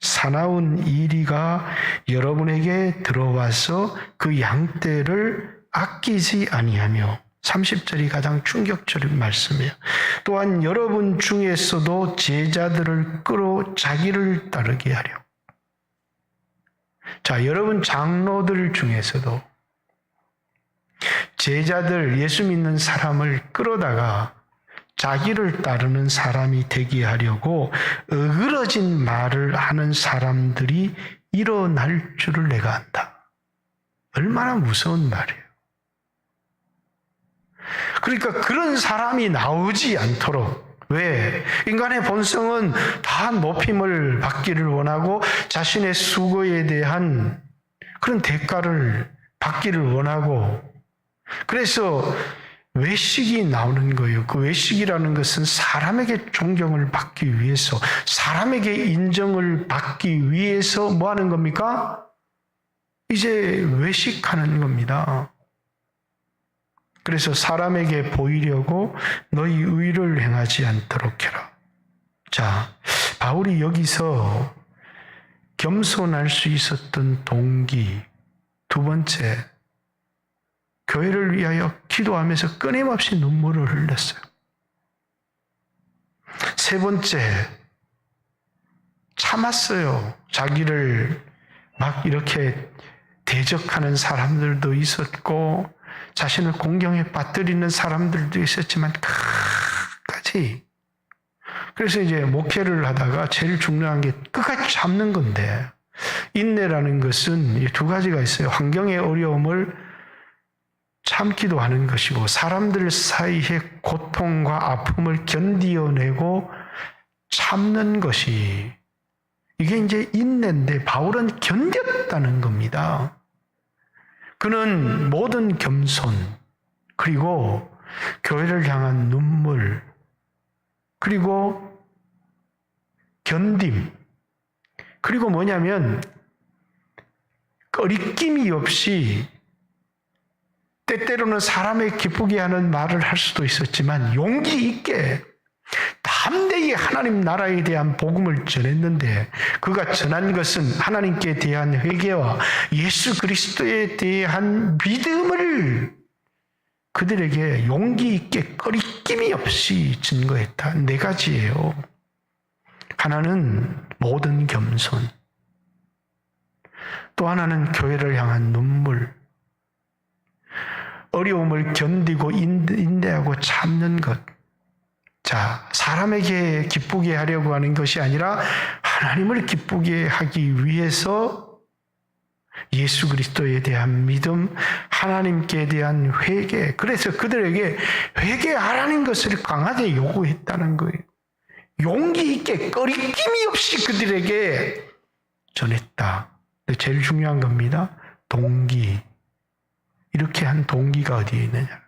사나운 이리가 여러분에게 들어와서 그 양떼를 아끼지 아니하며, 30절이 가장 충격적인 말씀이에요. 또한 여러분 중에서도 제자들을 끌어 자기를 따르게 하려. 자, 여러분 장로들 중에서도 제자들, 예수 믿는 사람을 끌어다가 자기를 따르는 사람이 되게 하려고 어그러진 말을 하는 사람들이 일어날 줄을 내가 안다. 얼마나 무서운 말이에요. 그러니까 그런 사람이 나오지 않도록, 왜? 인간의 본성은 다 높임을 받기를 원하고 자신의 수고에 대한 그런 대가를 받기를 원하고, 그래서 외식이 나오는 거예요. 그 외식이라는 것은 사람에게 존경을 받기 위해서, 사람에게 인정을 받기 위해서 뭐 하는 겁니까? 이제 외식하는 겁니다. 그래서 사람에게 보이려고 너희 의를 행하지 않도록 해라. 자, 바울이 여기서 겸손할 수 있었던 동기, 두 번째, 교회를 위하여 기도하면서 끊임없이 눈물을 흘렸어요. 세 번째, 참았어요. 자기를 막 이렇게 대적하는 사람들도 있었고 자신을 공경에 빠뜨리는 사람들도 있었지만 끝까지. 그래서 이제 목회를 하다가 제일 중요한 게 끝까지 참는 건데, 인내라는 것은 두 가지가 있어요. 환경의 어려움을 참기도 하는 것이고, 사람들 사이의 고통과 아픔을 견디어내고 참는 것이, 이게 이제 인내인데 바울은 견뎠다는 겁니다. 그는 모든 겸손, 그리고 교회를 향한 눈물, 그리고 견딤, 그리고 뭐냐면 꺼리낌이 없이 때때로는 사람을 기쁘게 하는 말을 할 수도 있었지만 용기 있게 담대히 하나님 나라에 대한 복음을 전했는데, 그가 전한 것은 하나님께 대한 회개와 예수 그리스도에 대한 믿음을 그들에게 용기 있게 꺼리낌이 없이 증거했다. 4가지예요. 하나는 모든 겸손, 또 하나는 교회를 향한 눈물, 어려움을 견디고 인내하고 참는 것. 자, 사람에게 기쁘게 하려고 하는 것이 아니라 하나님을 기쁘게 하기 위해서 예수 그리스도에 대한 믿음, 하나님께 대한 회개, 그래서 그들에게 회개하라는 것을 강하게 요구했다는 거예요. 용기 있게 꺼리낌이 없이 그들에게 전했다. 근데 제일 중요한 겁니다. 동기. 이렇게 한 동기가 어디에 있느냐.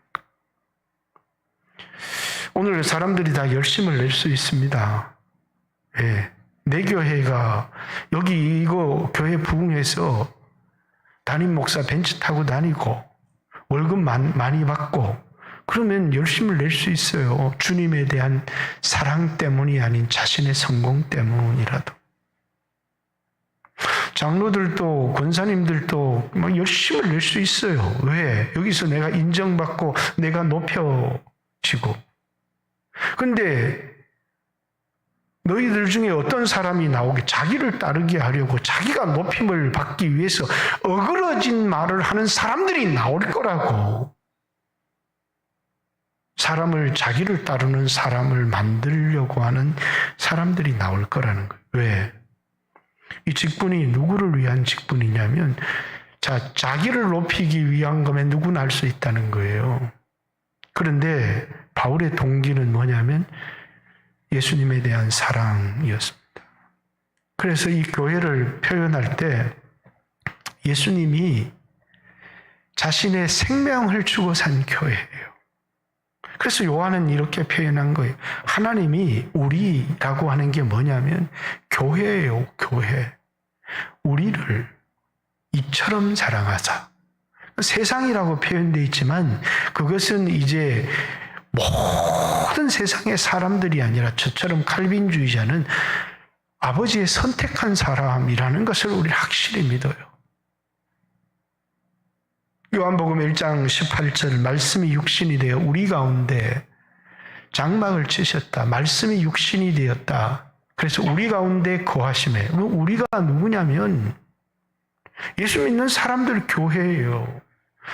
오늘 사람들이 다 열심을 낼 수 있습니다. 예. 내 교회가 여기 이거 교회 부흥해서 담임 목사 벤츠 타고 다니고 월급 많이 받고 그러면 열심을 낼 수 있어요. 주님에 대한 사랑 때문이 아닌 자신의 성공 때문이라도. 장로들도 권사님들도 막 열심을 낼 수 있어요. 왜? 여기서 내가 인정받고 내가 높여지고. 근데 너희들 중에 어떤 사람이 나오게 자기를 따르게 하려고 자기가 높임을 받기 위해서 어그러진 말을 하는 사람들이 나올 거라고. 사람을, 자기를 따르는 사람을 만들려고 하는 사람들이 나올 거라는 거예요. 왜? 이 직분이 누구를 위한 직분이냐면, 자, 자기를 높이기 위한 거면 누구나 할 수 있다는 거예요. 그런데 바울의 동기는 뭐냐면 예수님에 대한 사랑이었습니다. 그래서 이 교회를 표현할 때 예수님이 자신의 생명을 주고 산 교회예요. 그래서 요한은 이렇게 표현한 거예요. 하나님이 우리라고 하는 게 뭐냐면 교회예요, 교회. 우리를 이처럼 사랑하사. 세상이라고 표현되어 있지만 그것은 이제 모든 세상의 사람들이 아니라 저처럼 칼빈주의자는 아버지의 선택한 사람이라는 것을 우리 확실히 믿어요. 요한복음 1장 18절 말씀이 육신이 되어 우리 가운데 장막을 치셨다. 말씀이 육신이 되었다. 그래서 우리 가운데 거하심에. 우리가 누구냐면 예수 믿는 사람들 교회예요.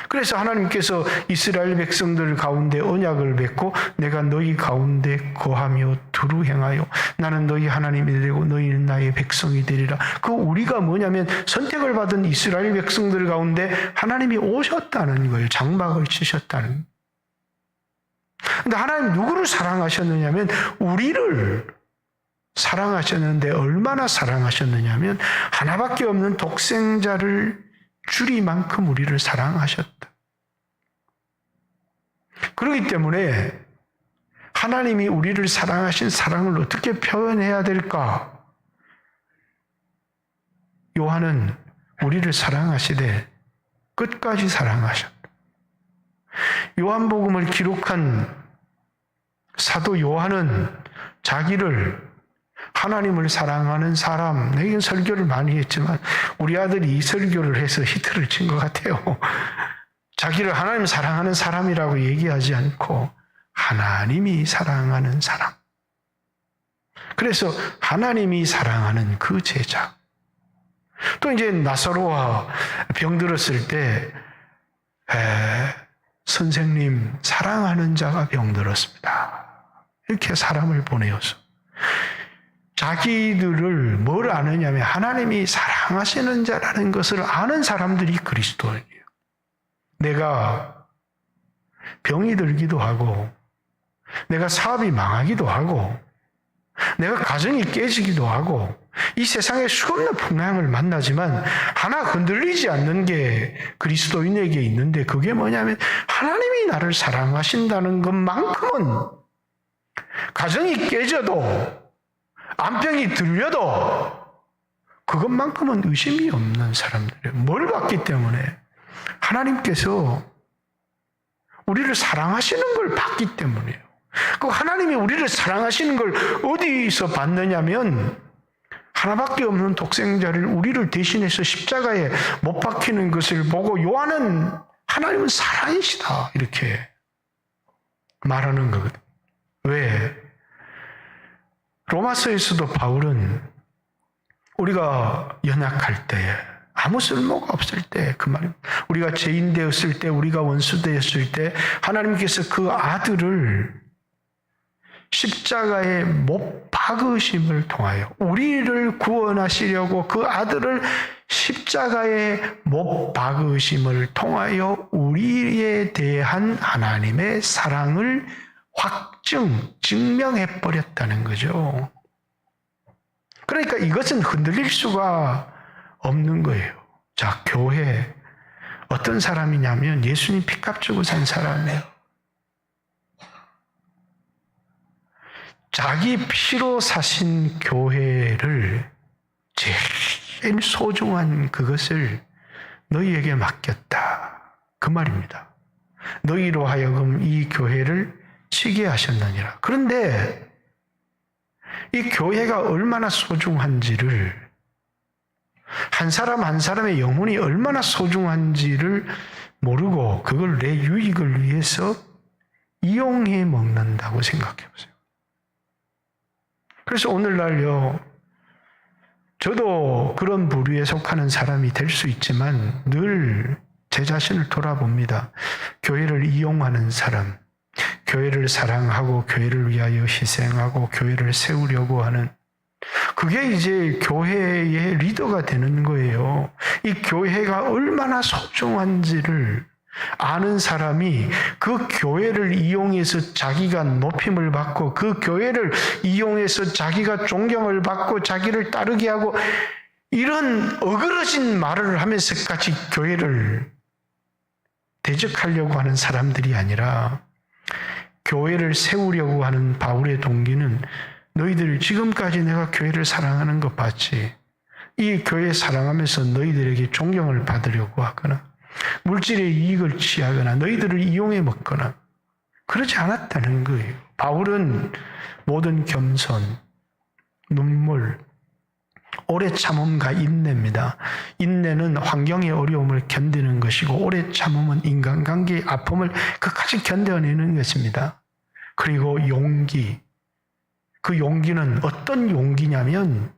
그래서 하나님께서 이스라엘 백성들 가운데 언약을 맺고 내가 너희 가운데 거하며 두루 행하여 나는 너희 하나님이 되고 너희는 나의 백성이 되리라. 그 우리가 뭐냐면 선택을 받은 이스라엘 백성들 가운데 하나님이 오셨다는 거예요. 장막을 치셨다는. 근데 하나님 누구를 사랑하셨느냐면 우리를 사랑하셨는데 얼마나 사랑하셨느냐면 하나밖에 없는 독생자를 줄이만큼 우리를 사랑하셨다. 그렇기 때문에 하나님이 우리를 사랑하신 사랑을 어떻게 표현해야 될까? 요한은 우리를 사랑하시되 끝까지 사랑하셨다. 요한복음을 기록한 사도 요한은 자기를 하나님을 사랑하는 사람, 내겐 설교를 많이 했지만 우리 아들이 이 설교를 해서 히트를 친 것 같아요. 자기를 하나님 사랑하는 사람이라고 얘기하지 않고 하나님이 사랑하는 사람. 그래서 하나님이 사랑하는 그 제자. 또 이제 나사로와 병들었을 때 선생님 사랑하는 자가 병들었습니다. 이렇게 사람을 보내어서 자기들을 뭘 아느냐면 하나님이 사랑하시는 자라는 것을 아는 사람들이 그리스도인이에요. 내가 병이 들기도 하고 내가 사업이 망하기도 하고 내가 가정이 깨지기도 하고 이 세상에 수없는 풍랑을 만나지만 하나 흔들리지 않는 게 그리스도인에게 있는데 그게 뭐냐면 하나님이 나를 사랑하신다는 것만큼은 가정이 깨져도 안병이 들려도 그것만큼은 의심이 없는 사람들이에요. 뭘 봤기 때문에? 하나님께서 우리를 사랑하시는 걸 봤기 때문이에요. 그 하나님이 우리를 사랑하시는 걸 어디서 봤느냐면 하나밖에 없는 독생자를 우리를 대신해서 십자가에 못 박히는 것을 보고 요한은 하나님은 사랑이시다 이렇게 말하는 거거든. 왜? 로마서에서도 바울은 우리가 연약할 때에 아무 쓸모가 없을 때 그 말입니다. 우리가 죄인 되었을 때 우리가 원수 되었을 때 하나님께서 그 아들을 십자가에 못 박으심을 통하여 우리를 구원하시려고 그 아들을 십자가에 못 박으심을 통하여 우리에 대한 하나님의 사랑을 증명해 버렸다는 거죠. 그러니까 이것은 흔들릴 수가 없는 거예요. 자, 교회 어떤 사람이냐면 예수님 피값 주고 산 사람이에요. 자기 피로 사신 교회를 제일 소중한 그것을 너희에게 맡겼다. 그 말입니다. 너희로 하여금 이 교회를 치게 하셨느니라. 그런데 이 교회가 얼마나 소중한지를 한 사람 한 사람의 영혼이 얼마나 소중한지를 모르고 그걸 내 유익을 위해서 이용해 먹는다고 생각해 보세요. 그래서 오늘날요, 저도 그런 부류에 속하는 사람이 될 수 있지만 늘 제 자신을 돌아봅니다. 교회를 이용하는 사람, 교회를 사랑하고 교회를 위하여 희생하고 교회를 세우려고 하는 그게 이제 교회의 리더가 되는 거예요. 이 교회가 얼마나 소중한지를 아는 사람이 그 교회를 이용해서 자기가 높임을 받고 그 교회를 이용해서 자기가 존경을 받고 자기를 따르게 하고 이런 어그러진 말을 하면서까지 교회를 대적하려고 하는 사람들이 아니라 교회를 세우려고 하는 바울의 동기는 너희들 지금까지 내가 교회를 사랑하는 것 봤지? 이 교회 사랑하면서 너희들에게 존경을 받으려고 하거나 물질의 이익을 취하거나 너희들을 이용해 먹거나 그러지 않았다는 거예요. 바울은 모든 겸손, 눈물, 오래 참음과 인내입니다. 인내는 환경의 어려움을 견디는 것이고 오래 참음은 인간관계의 아픔을 끝까지 견뎌내는 것입니다. 그리고 용기, 그 용기는 어떤 용기냐면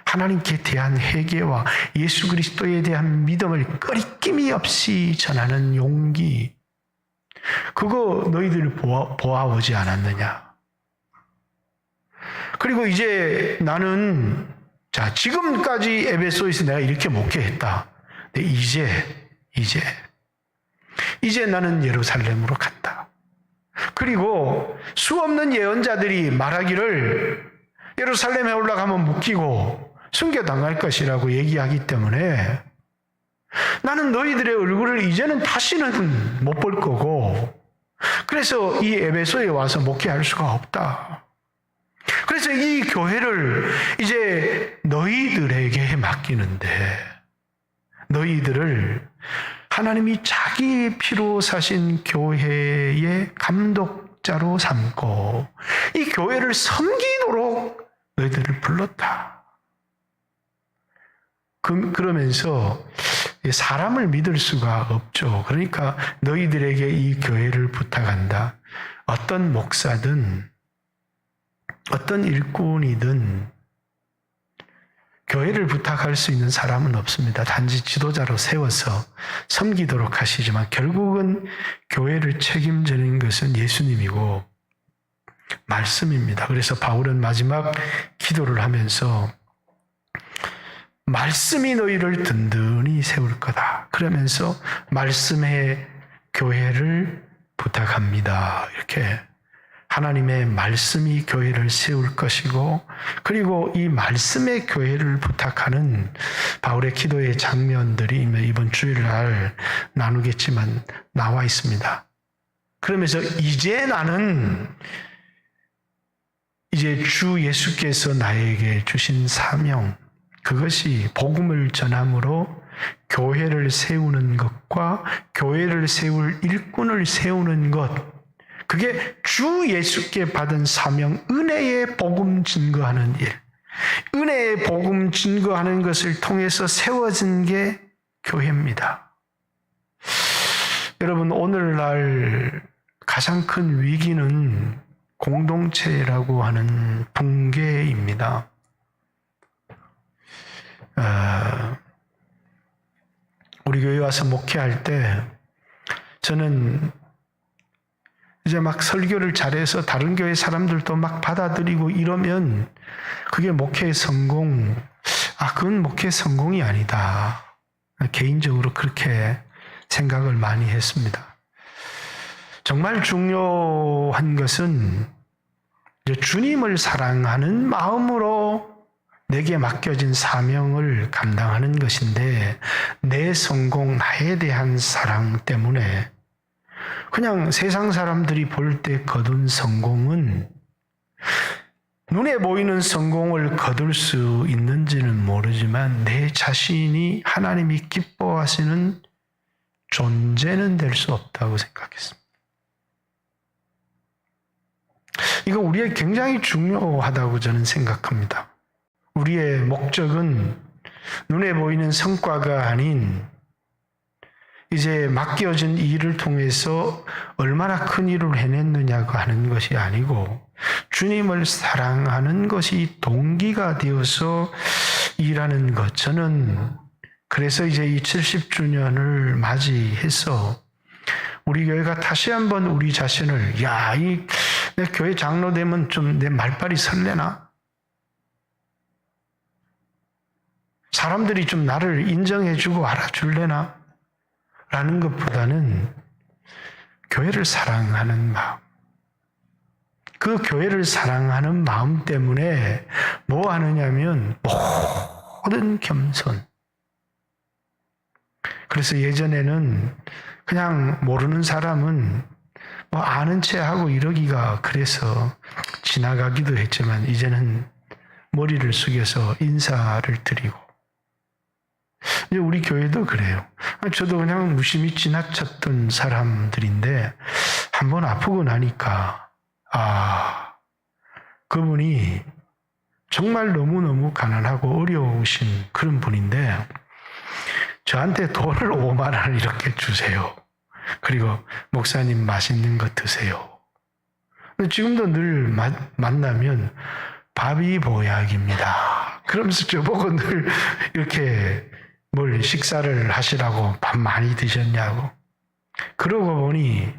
하나님께 대한 회개와 예수 그리스도에 대한 믿음을 꺼리낌이 없이 전하는 용기. 그거 너희들 보아오지 않았느냐. 그리고 이제 나는 지금까지 에베소에서 내가 이렇게 목회했다. 근데 이제 나는 예루살렘으로 간다. 그리고 수없는 예언자들이 말하기를 예루살렘에 올라가면 묶이고 순교당할 것이라고 얘기하기 때문에 나는 너희들의 얼굴을 이제는 다시는 못 볼 거고 그래서 이 에베소에 와서 목회할 수가 없다. 그래서 이 교회를 이제 너희들에게 맡기는데 너희들을 하나님이 자기 피로 사신 교회의 감독자로 삼고 이 교회를 섬기도록 너희들을 불렀다. 그러면서 사람을 믿을 수가 없죠. 그러니까 너희들에게 이 교회를 부탁한다. 어떤 목사든 어떤 일꾼이든 교회를 부탁할 수 있는 사람은 없습니다. 단지 지도자로 세워서 섬기도록 하시지만 결국은 교회를 책임지는 것은 예수님이고 말씀입니다. 그래서 바울은 마지막 기도를 하면서 말씀이 너희를 든든히 세울 거다. 그러면서 말씀의 교회를 부탁합니다. 이렇게 하나님의 말씀이 교회를 세울 것이고, 그리고 이 말씀의 교회를 부탁하는 바울의 기도의 장면들이 이번 주일날 나누겠지만 나와 있습니다. 그러면서 이제 나는 이제 주 예수께서 나에게 주신 사명, 그것이 복음을 전함으로 교회를 세우는 것과 교회를 세울 일꾼을 세우는 것, 그게 주 예수께 받은 사명, 은혜의 복음 증거하는 일, 은혜의 복음 증거하는 것을 통해서 세워진 게 교회입니다. 여러분, 오늘날 가장 큰 위기는 공동체라고 하는 붕괴입니다. 우리 교회 와서 목회할 때 저는 이제 막 설교를 잘해서 다른 교회 사람들도 막 받아들이고 이러면 그게 목회의 성공, 그건 목회의 성공이 아니다. 개인적으로 그렇게 생각을 많이 했습니다. 정말 중요한 것은 이제 주님을 사랑하는 마음으로 내게 맡겨진 사명을 감당하는 것인데, 내 성공, 나에 대한 사랑 때문에 그냥 세상 사람들이 볼 때 거둔 성공은 눈에 보이는 성공을 거둘 수 있는지는 모르지만 내 자신이 하나님이 기뻐하시는 존재는 될 수 없다고 생각했습니다. 이거 우리에게 굉장히 중요하다고 저는 생각합니다. 우리의 목적은 눈에 보이는 성과가 아닌 이제 맡겨진 일을 통해서 얼마나 큰 일을 해냈느냐고 하는 것이 아니고 주님을 사랑하는 것이 동기가 되어서 일하는 것. 저는 그래서 이제 이 70주년을 맞이해서 우리 교회가 다시 한번 우리 자신을 내 교회 장로 되면 좀 내 말빨이 설레나? 사람들이 좀 나를 인정해주고 알아줄래나? 라는 것보다는 교회를 사랑하는 마음, 그 교회를 사랑하는 마음 때문에 뭐 하느냐면 모든 겸손. 그래서 예전에는 그냥 모르는 사람은 뭐 아는 체 하고 이러기가 그래서 지나가기도 했지만 이제는 머리를 숙여서 인사를 드리고, 이제 우리 교회도 그래요. 저도 그냥 무심히 지나쳤던 사람들인데 한번 아프고 나니까 그분이 정말 너무너무 가난하고 어려우신 그런 분인데 저한테 돈을 5만 원을 이렇게 주세요. 그리고 목사님 맛있는 거 드세요. 근데 지금도 늘 만나면 밥이 보약입니다. 그러면서 저보고 늘 이렇게 뭘 식사를 하시라고 밥 많이 드셨냐고. 그러고 보니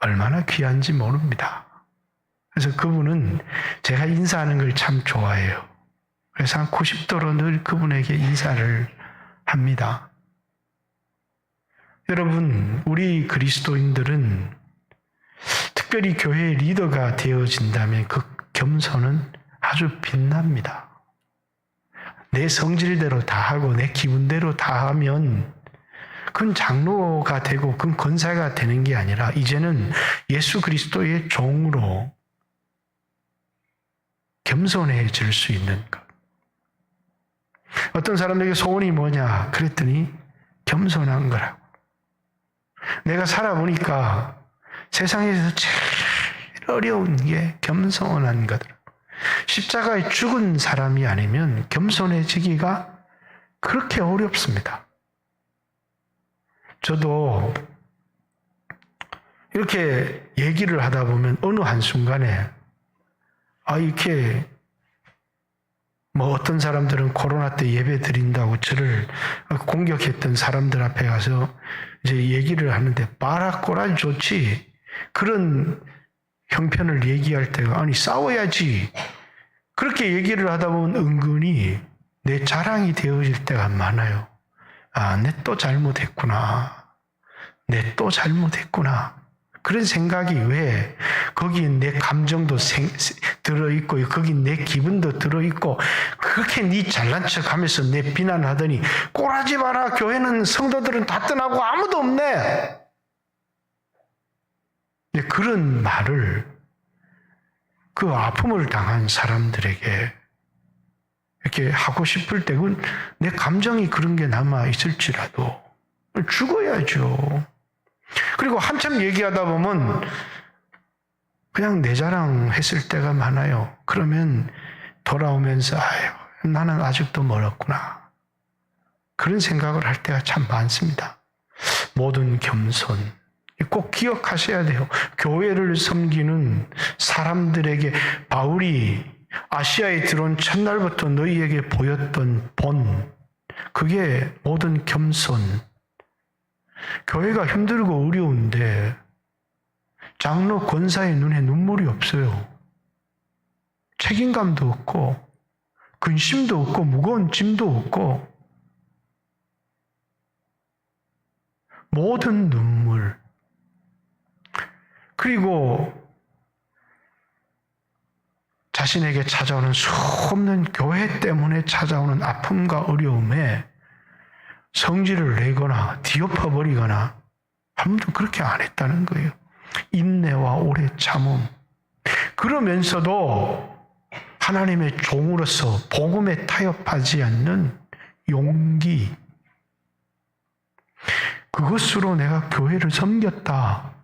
얼마나 귀한지 모릅니다. 그래서 그분은 제가 인사하는 걸 참 좋아해요. 그래서 한 90도로 늘 그분에게 인사를 합니다. 여러분, 우리 그리스도인들은 특별히 교회의 리더가 되어진다면 그 겸손은 아주 빛납니다. 내 성질대로 다 하고 내 기분대로 다 하면 그건 장로가 되고 그건 권사가 되는 게 아니라 이제는 예수 그리스도의 종으로 겸손해질 수 있는 것. 어떤 사람에게 소원이 뭐냐 그랬더니 겸손한 거라고. 내가 살아보니까 세상에서 제일 어려운 게 겸손한 거더라고. 십자가에 죽은 사람이 아니면 겸손해지기가 그렇게 어렵습니다. 저도 이렇게 얘기를 하다 보면 어느 한순간에 이렇게 뭐 어떤 사람들은 코로나 때 예배 드린다고 저를 공격했던 사람들 앞에 가서 이제 얘기를 하는데 빠라꼬라 좋지. 그런 형편을 얘기할 때가 싸워야지. 그렇게 얘기를 하다 보면 은근히 내 자랑이 되어질 때가 많아요. 내 또 잘못했구나. 내 또 잘못했구나. 그런 생각이 왜 거기에 내 감정도 들어있고 거기 내 기분도 들어있고 그렇게 네 잘난 척하면서 내 비난하더니 꼴하지 마라. 교회는 성도들은 다 떠나고 아무도 없네. 그런 말을 그 아픔을 당한 사람들에게 이렇게 하고 싶을 때 내 감정이 그런 게 남아 있을지라도 죽어야죠. 그리고 한참 얘기하다 보면 그냥 내 자랑 했을 때가 많아요. 그러면 돌아오면서 아유, 나는 아직도 멀었구나. 그런 생각을 할 때가 참 많습니다. 모든 겸손. 꼭 기억하셔야 돼요. 교회를 섬기는 사람들에게 바울이 아시아에 들어온 첫날부터 너희에게 보였던 본, 그게 모든 겸손. 교회가 힘들고 어려운데 장로 권사의 눈에 눈물이 없어요. 책임감도 없고 근심도 없고 무거운 짐도 없고 모든 눈물. 그리고 자신에게 찾아오는 수없는 교회 때문에 찾아오는 아픔과 어려움에 성질을 내거나 뒤엎어버리거나 아무도 그렇게 안 했다는 거예요. 인내와 오래 참음. 그러면서도 하나님의 종으로서 복음에 타협하지 않는 용기. 그것으로 내가 교회를 섬겼다.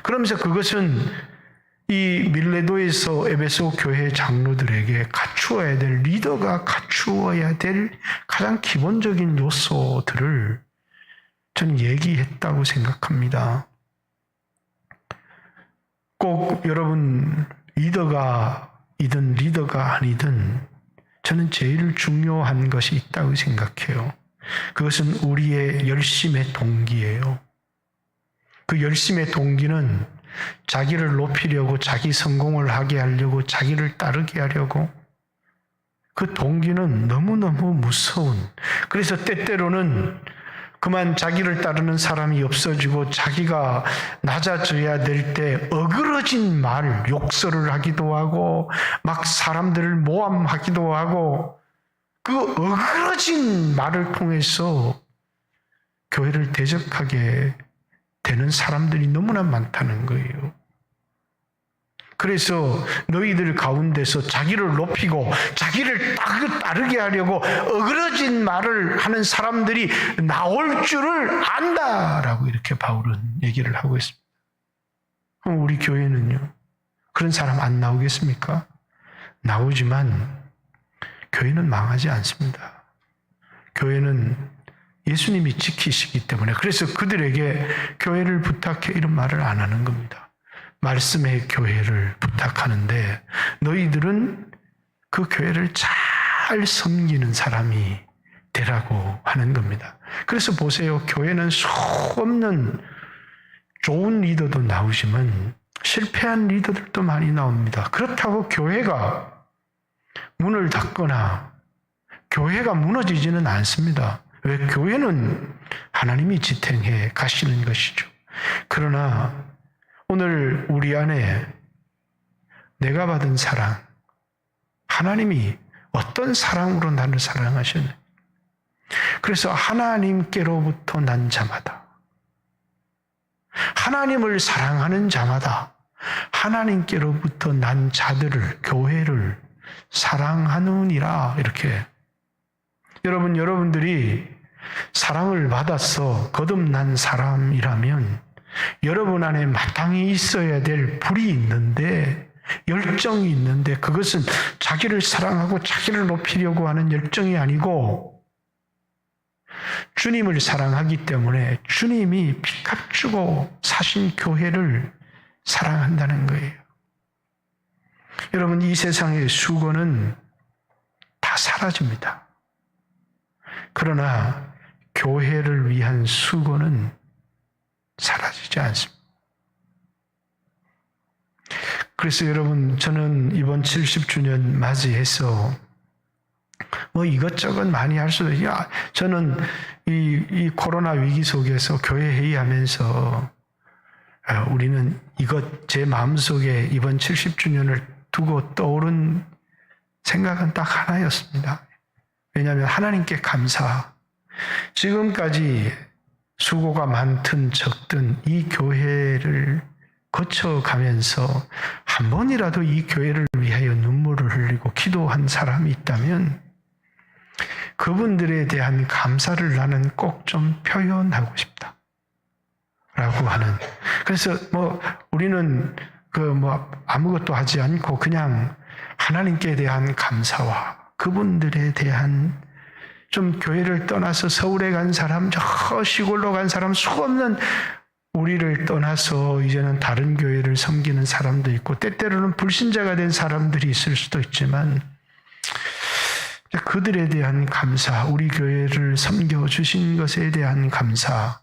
그러면서 그것은 이 밀레도에서 에베소 교회 장로들에게 갖추어야 될, 리더가 갖추어야 될 가장 기본적인 요소들을 저는 얘기했다고 생각합니다. 꼭 여러분 리더가이든 리더가 아니든 저는 제일 중요한 것이 있다고 생각해요. 그것은 우리의 열심의 동기예요. 그 열심의 동기는 자기를 높이려고, 자기 성공을 하게 하려고, 자기를 따르게 하려고. 그 동기는 너무너무 무서운. 그래서 때때로는 그만 자기를 따르는 사람이 없어지고 자기가 낮아져야 될 때 어그러진 말, 욕설을 하기도 하고 막 사람들을 모함하기도 하고 그 어그러진 말을 통해서 교회를 대적하게 되는 사람들이 너무나 많다는 거예요. 그래서 너희들 가운데서 자기를 높이고 자기를 따르게 하려고 어그러진 말을 하는 사람들이 나올 줄을 안다라고 이렇게 바울은 얘기를 하고 있습니다. 그럼 우리 교회는요, 그런 사람 안 나오겠습니까? 나오지만 교회는 망하지 않습니다. 교회는 예수님이 지키시기 때문에, 그래서 그들에게 교회를 부탁해 이런 말을 안 하는 겁니다. 말씀의 교회를 부탁하는데 너희들은 그 교회를 잘 섬기는 사람이 되라고 하는 겁니다. 그래서 보세요. 교회는 수없는 좋은 리더도 나오지만 실패한 리더들도 많이 나옵니다. 그렇다고 교회가 문을 닫거나 교회가 무너지지는 않습니다. 왜? 교회는 하나님이 지탱해 가시는 것이죠. 그러나 오늘 우리 안에 내가 받은 사랑, 하나님이 어떤 사랑으로 나를 사랑하셨나? 그래서 하나님께로부터 난 자마다, 하나님을 사랑하는 자마다 하나님께로부터 난 자들을, 교회를 사랑하느니라. 이렇게 여러분들이 사랑을 받아서 거듭난 사람이라면 여러분 안에 마땅히 있어야 될 불이 있는데, 열정이 있는데, 그것은 자기를 사랑하고 자기를 높이려고 하는 열정이 아니고 주님을 사랑하기 때문에 주님이 피값 주고 사신 교회를 사랑한다는 거예요. 여러분, 이 세상의 수고는 다 사라집니다. 그러나 교회를 위한 수고는 사라지지 않습니다. 그래서 여러분, 저는 이번 70주년 맞이해서 이것저것 많이 할 수도 있어요. 저는 이 코로나 위기 속에서 교회 회의하면서 우리는 이것 제 마음속에 이번 70주년을 두고 떠오른 생각은 딱 하나였습니다. 왜냐하면 하나님께 감사. 지금까지 수고가 많든 적든 이 교회를 거쳐가면서 한 번이라도 이 교회를 위하여 눈물을 흘리고 기도한 사람이 있다면 그분들에 대한 감사를 나는 꼭 좀 표현하고 싶다. 라고 하는. 그래서 우리는 아무것도 하지 않고 그냥 하나님께 대한 감사와 그분들에 대한 좀 교회를 떠나서 서울에 간 사람, 저 시골로 간 사람, 수없는 우리를 떠나서 이제는 다른 교회를 섬기는 사람도 있고 때때로는 불신자가 된 사람들이 있을 수도 있지만 그들에 대한 감사, 우리 교회를 섬겨주신 것에 대한 감사,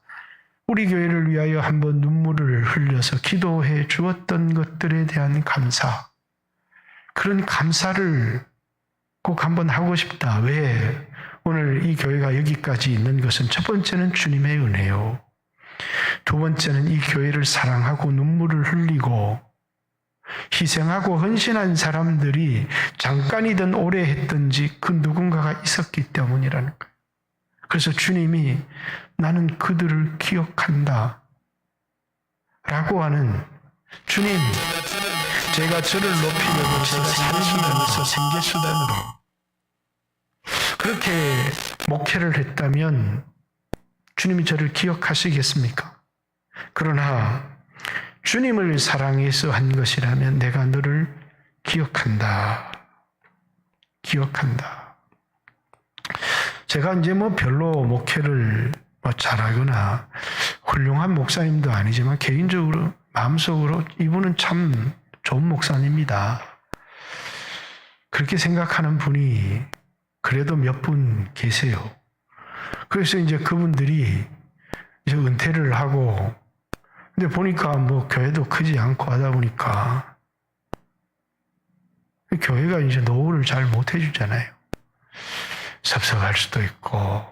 우리 교회를 위하여 한번 눈물을 흘려서 기도해 주었던 것들에 대한 감사, 그런 감사를 꼭 한번 하고 싶다. 왜? 오늘 이 교회가 여기까지 있는 것은 첫 번째는 주님의 은혜요. 두 번째는 이 교회를 사랑하고 눈물을 흘리고 희생하고 헌신한 사람들이 잠깐이든 오래 했든지 그 누군가가 있었기 때문이라는 거예요. 그래서 주님이 나는 그들을 기억한다 라고 하는, 주님, 제가 저를 높이려고 제가 살면서 생계수단으로 그렇게 목회를 했다면 주님이 저를 기억하시겠습니까? 그러나 주님을 사랑해서 한 것이라면 내가 너를 기억한다. 기억한다. 제가 이제 별로 목회를 잘하거나 훌륭한 목사님도 아니지만 개인적으로 마음속으로 이분은 참 좋은 목사님입니다. 그렇게 생각하는 분이 그래도 몇 분 계세요. 그래서 이제 그분들이 이제 은퇴를 하고, 근데 보니까 교회도 크지 않고 하다 보니까 교회가 이제 노후를 잘 못 해주잖아요. 섭섭할 수도 있고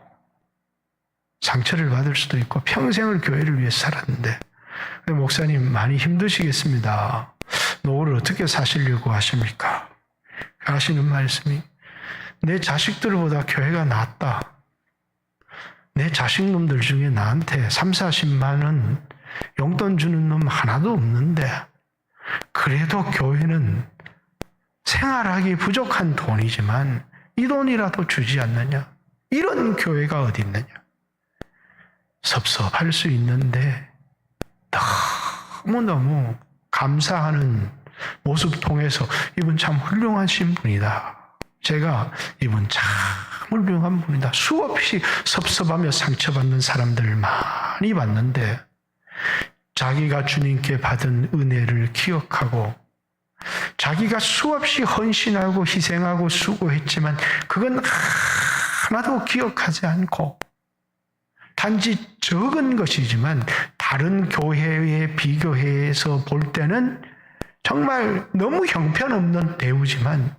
상처를 받을 수도 있고 평생을 교회를 위해서 살았는데, 근데 목사님 많이 힘드시겠습니다. 노후를 어떻게 사시려고 하십니까? 하시는 말씀이, 내 자식들보다 교회가 낫다. 내 자식놈들 중에 나한테 3, 40만 원 용돈 주는 놈 하나도 없는데 그래도 교회는 생활하기 부족한 돈이지만 이 돈이라도 주지 않느냐? 이런 교회가 어디 있느냐? 섭섭할 수 있는데 너무너무 감사하는 모습 통해서 이분 참 훌륭하신 분이다. 제가 이분 참 훌륭한 분이다. 수없이 섭섭하며 상처받는 사람들을 많이 봤는데 자기가 주님께 받은 은혜를 기억하고 자기가 수없이 헌신하고 희생하고 수고했지만 그건 하나도 기억하지 않고 단지 적은 것이지만 다른 교회에 비교해서 볼 때는 정말 너무 형편없는 대우지만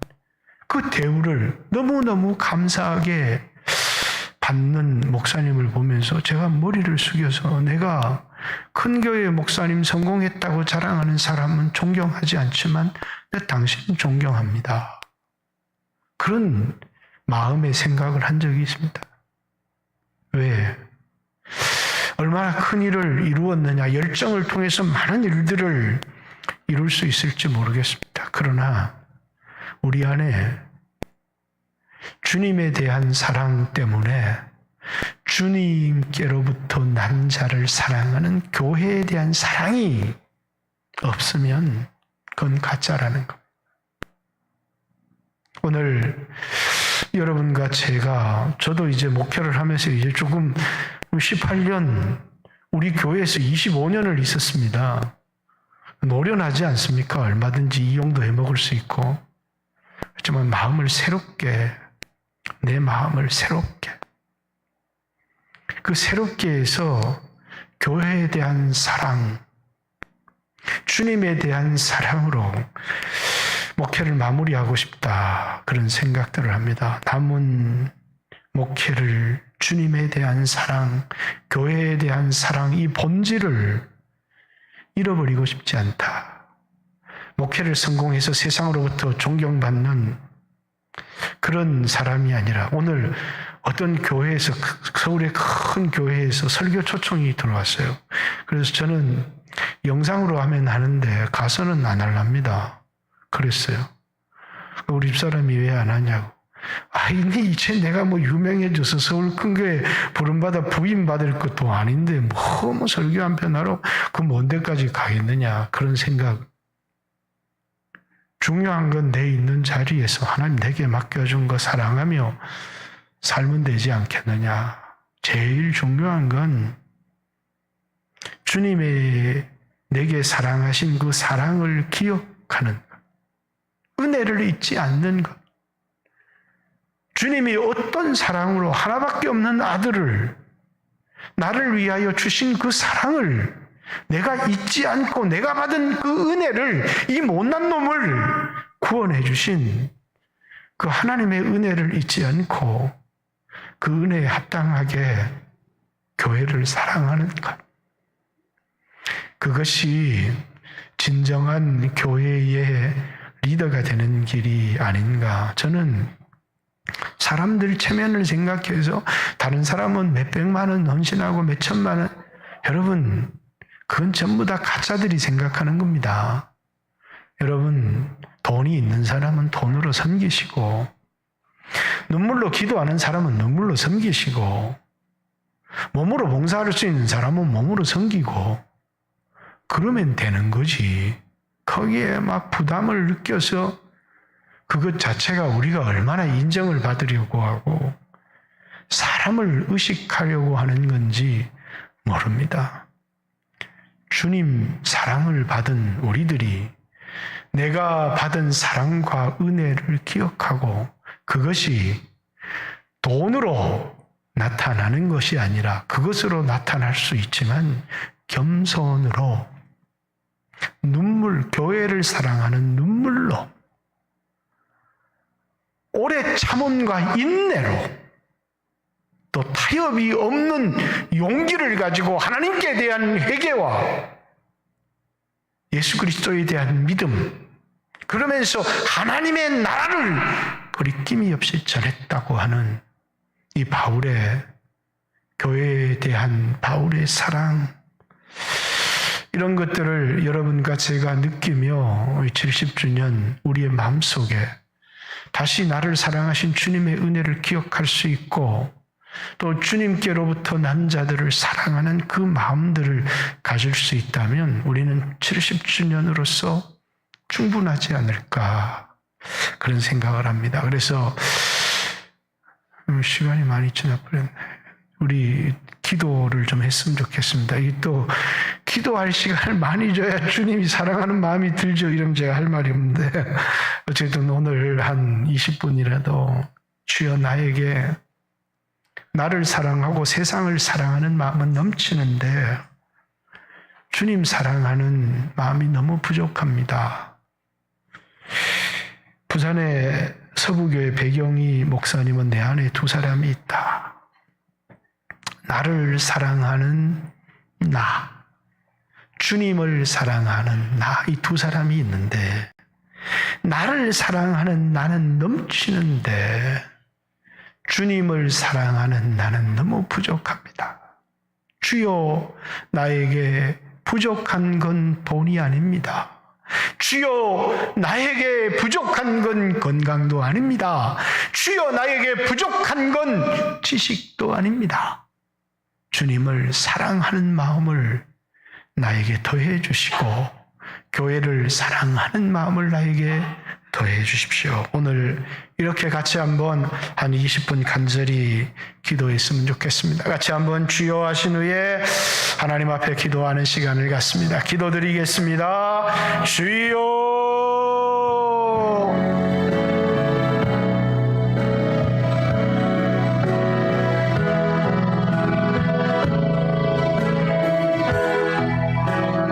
그 대우를 너무너무 감사하게 받는 목사님을 보면서 제가 머리를 숙여서, 내가 큰 교회 목사님 성공했다고 자랑하는 사람은 존경하지 않지만 당신은 존경합니다. 그런 마음의 생각을 한 적이 있습니다. 왜? 얼마나 큰 일을 이루었느냐, 열정을 통해서 많은 일들을 이룰 수 있을지 모르겠습니다. 그러나 우리 안에 주님에 대한 사랑 때문에 주님께로부터 난 자를 사랑하는 교회에 대한 사랑이 없으면 그건 가짜라는 겁니다. 오늘 여러분과 저도 이제 목회를 하면서 이제 조금 18년, 우리 교회에서 25년을 있었습니다. 노련하지 않습니까? 얼마든지 이용도 해먹을 수 있고. 하지만 내 마음을 새롭게, 그 새롭게 해서 교회에 대한 사랑, 주님에 대한 사랑으로 목회를 마무리하고 싶다, 그런 생각들을 합니다. 남은 목회를 주님에 대한 사랑, 교회에 대한 사랑, 이 본질을 잃어버리고 싶지 않다. 목회를 성공해서 세상으로부터 존경받는 그런 사람이 아니라 오늘 어떤 교회에서 서울의 큰 교회에서 설교 초청이 들어왔어요. 그래서 저는 영상으로 하면 하는데 가서는 안 하랍니다. 그랬어요. 우리 집사람이 왜 안 하냐고. 아니 이제 내가 뭐 유명해져서 서울 큰 교회 부름받아 부임받을 것도 아닌데 뭐 설교 한 편 하러 그 먼 데까지 가겠느냐 그런 생각. 중요한 건 내 있는 자리에서 하나님 내게 맡겨준 거 사랑하며 살면 되지 않겠느냐. 제일 중요한 건 주님의 내게 사랑하신 그 사랑을 기억하는 것. 은혜를 잊지 않는 것. 주님이 어떤 사랑으로 하나밖에 없는 아들을 나를 위하여 주신 그 사랑을 내가 잊지 않고 내가 받은 그 은혜를 이 못난 놈을 구원해 주신 그 하나님의 은혜를 잊지 않고 그 은혜에 합당하게 교회를 사랑하는 것. 그것이 진정한 교회의 리더가 되는 길이 아닌가. 저는 사람들 체면을 생각해서 다른 사람은 몇백만 원 헌신하고 몇천만 원. 여러분, 그건 전부 다 가짜들이 생각하는 겁니다. 여러분, 돈이 있는 사람은 돈으로 섬기시고 눈물로 기도하는 사람은 눈물로 섬기시고 몸으로 봉사할 수 있는 사람은 몸으로 섬기고 그러면 되는 거지. 거기에 막 부담을 느껴서 그것 자체가 우리가 얼마나 인정을 받으려고 하고 사람을 의식하려고 하는 건지 모릅니다. 주님 사랑을 받은 우리들이 내가 받은 사랑과 은혜를 기억하고 그것이 돈으로 나타나는 것이 아니라 그것으로 나타날 수 있지만 겸손으로 눈물, 교회를 사랑하는 눈물로 오래 참음과 인내로 또 타협이 없는 용기를 가지고 하나님께 대한 회개와 예수 그리스도에 대한 믿음, 그러면서 하나님의 나라를 거리낌이 없이 전했다고 하는 이 바울의 교회에 대한 바울의 사랑, 이런 것들을 여러분과 제가 느끼며 70주년 우리의 마음속에 다시 나를 사랑하신 주님의 은혜를 기억할 수 있고 또 주님께로부터 난 자들을 사랑하는 그 마음들을 가질 수 있다면 우리는 70주년으로서 충분하지 않을까 그런 생각을 합니다. 그래서 시간이 많이 지나버렸네. 우리 기도를 좀 했으면 좋겠습니다. 이게 또 기도할 시간을 많이 줘야 주님이 사랑하는 마음이 들죠. 이러면 제가 할 말이 없는데 어쨌든 오늘 한 20분이라도 주여 나에게 나를 사랑하고 세상을 사랑하는 마음은 넘치는데 주님 사랑하는 마음이 너무 부족합니다. 부산의 서부교회 배경희 목사님은 내 안에 두 사람이 있다. 나를 사랑하는 나, 주님을 사랑하는 나, 이 두 사람이 있는데 나를 사랑하는 나는 넘치는데 주님을 사랑하는 나는 너무 부족합니다. 주여 나에게 부족한 건 돈이 아닙니다. 주여 나에게 부족한 건 건강도 아닙니다. 주여 나에게 부족한 건 지식도 아닙니다. 주님을 사랑하는 마음을 나에게 더해 주시고 교회를 사랑하는 마음을 나에게 더해 주십시오. 오늘 이렇게 같이 한번 한 20분 간절히 기도했으면 좋겠습니다. 같이 한번 주여 하신 후에 하나님 앞에 기도하는 시간을 갖습니다. 기도드리겠습니다. 주여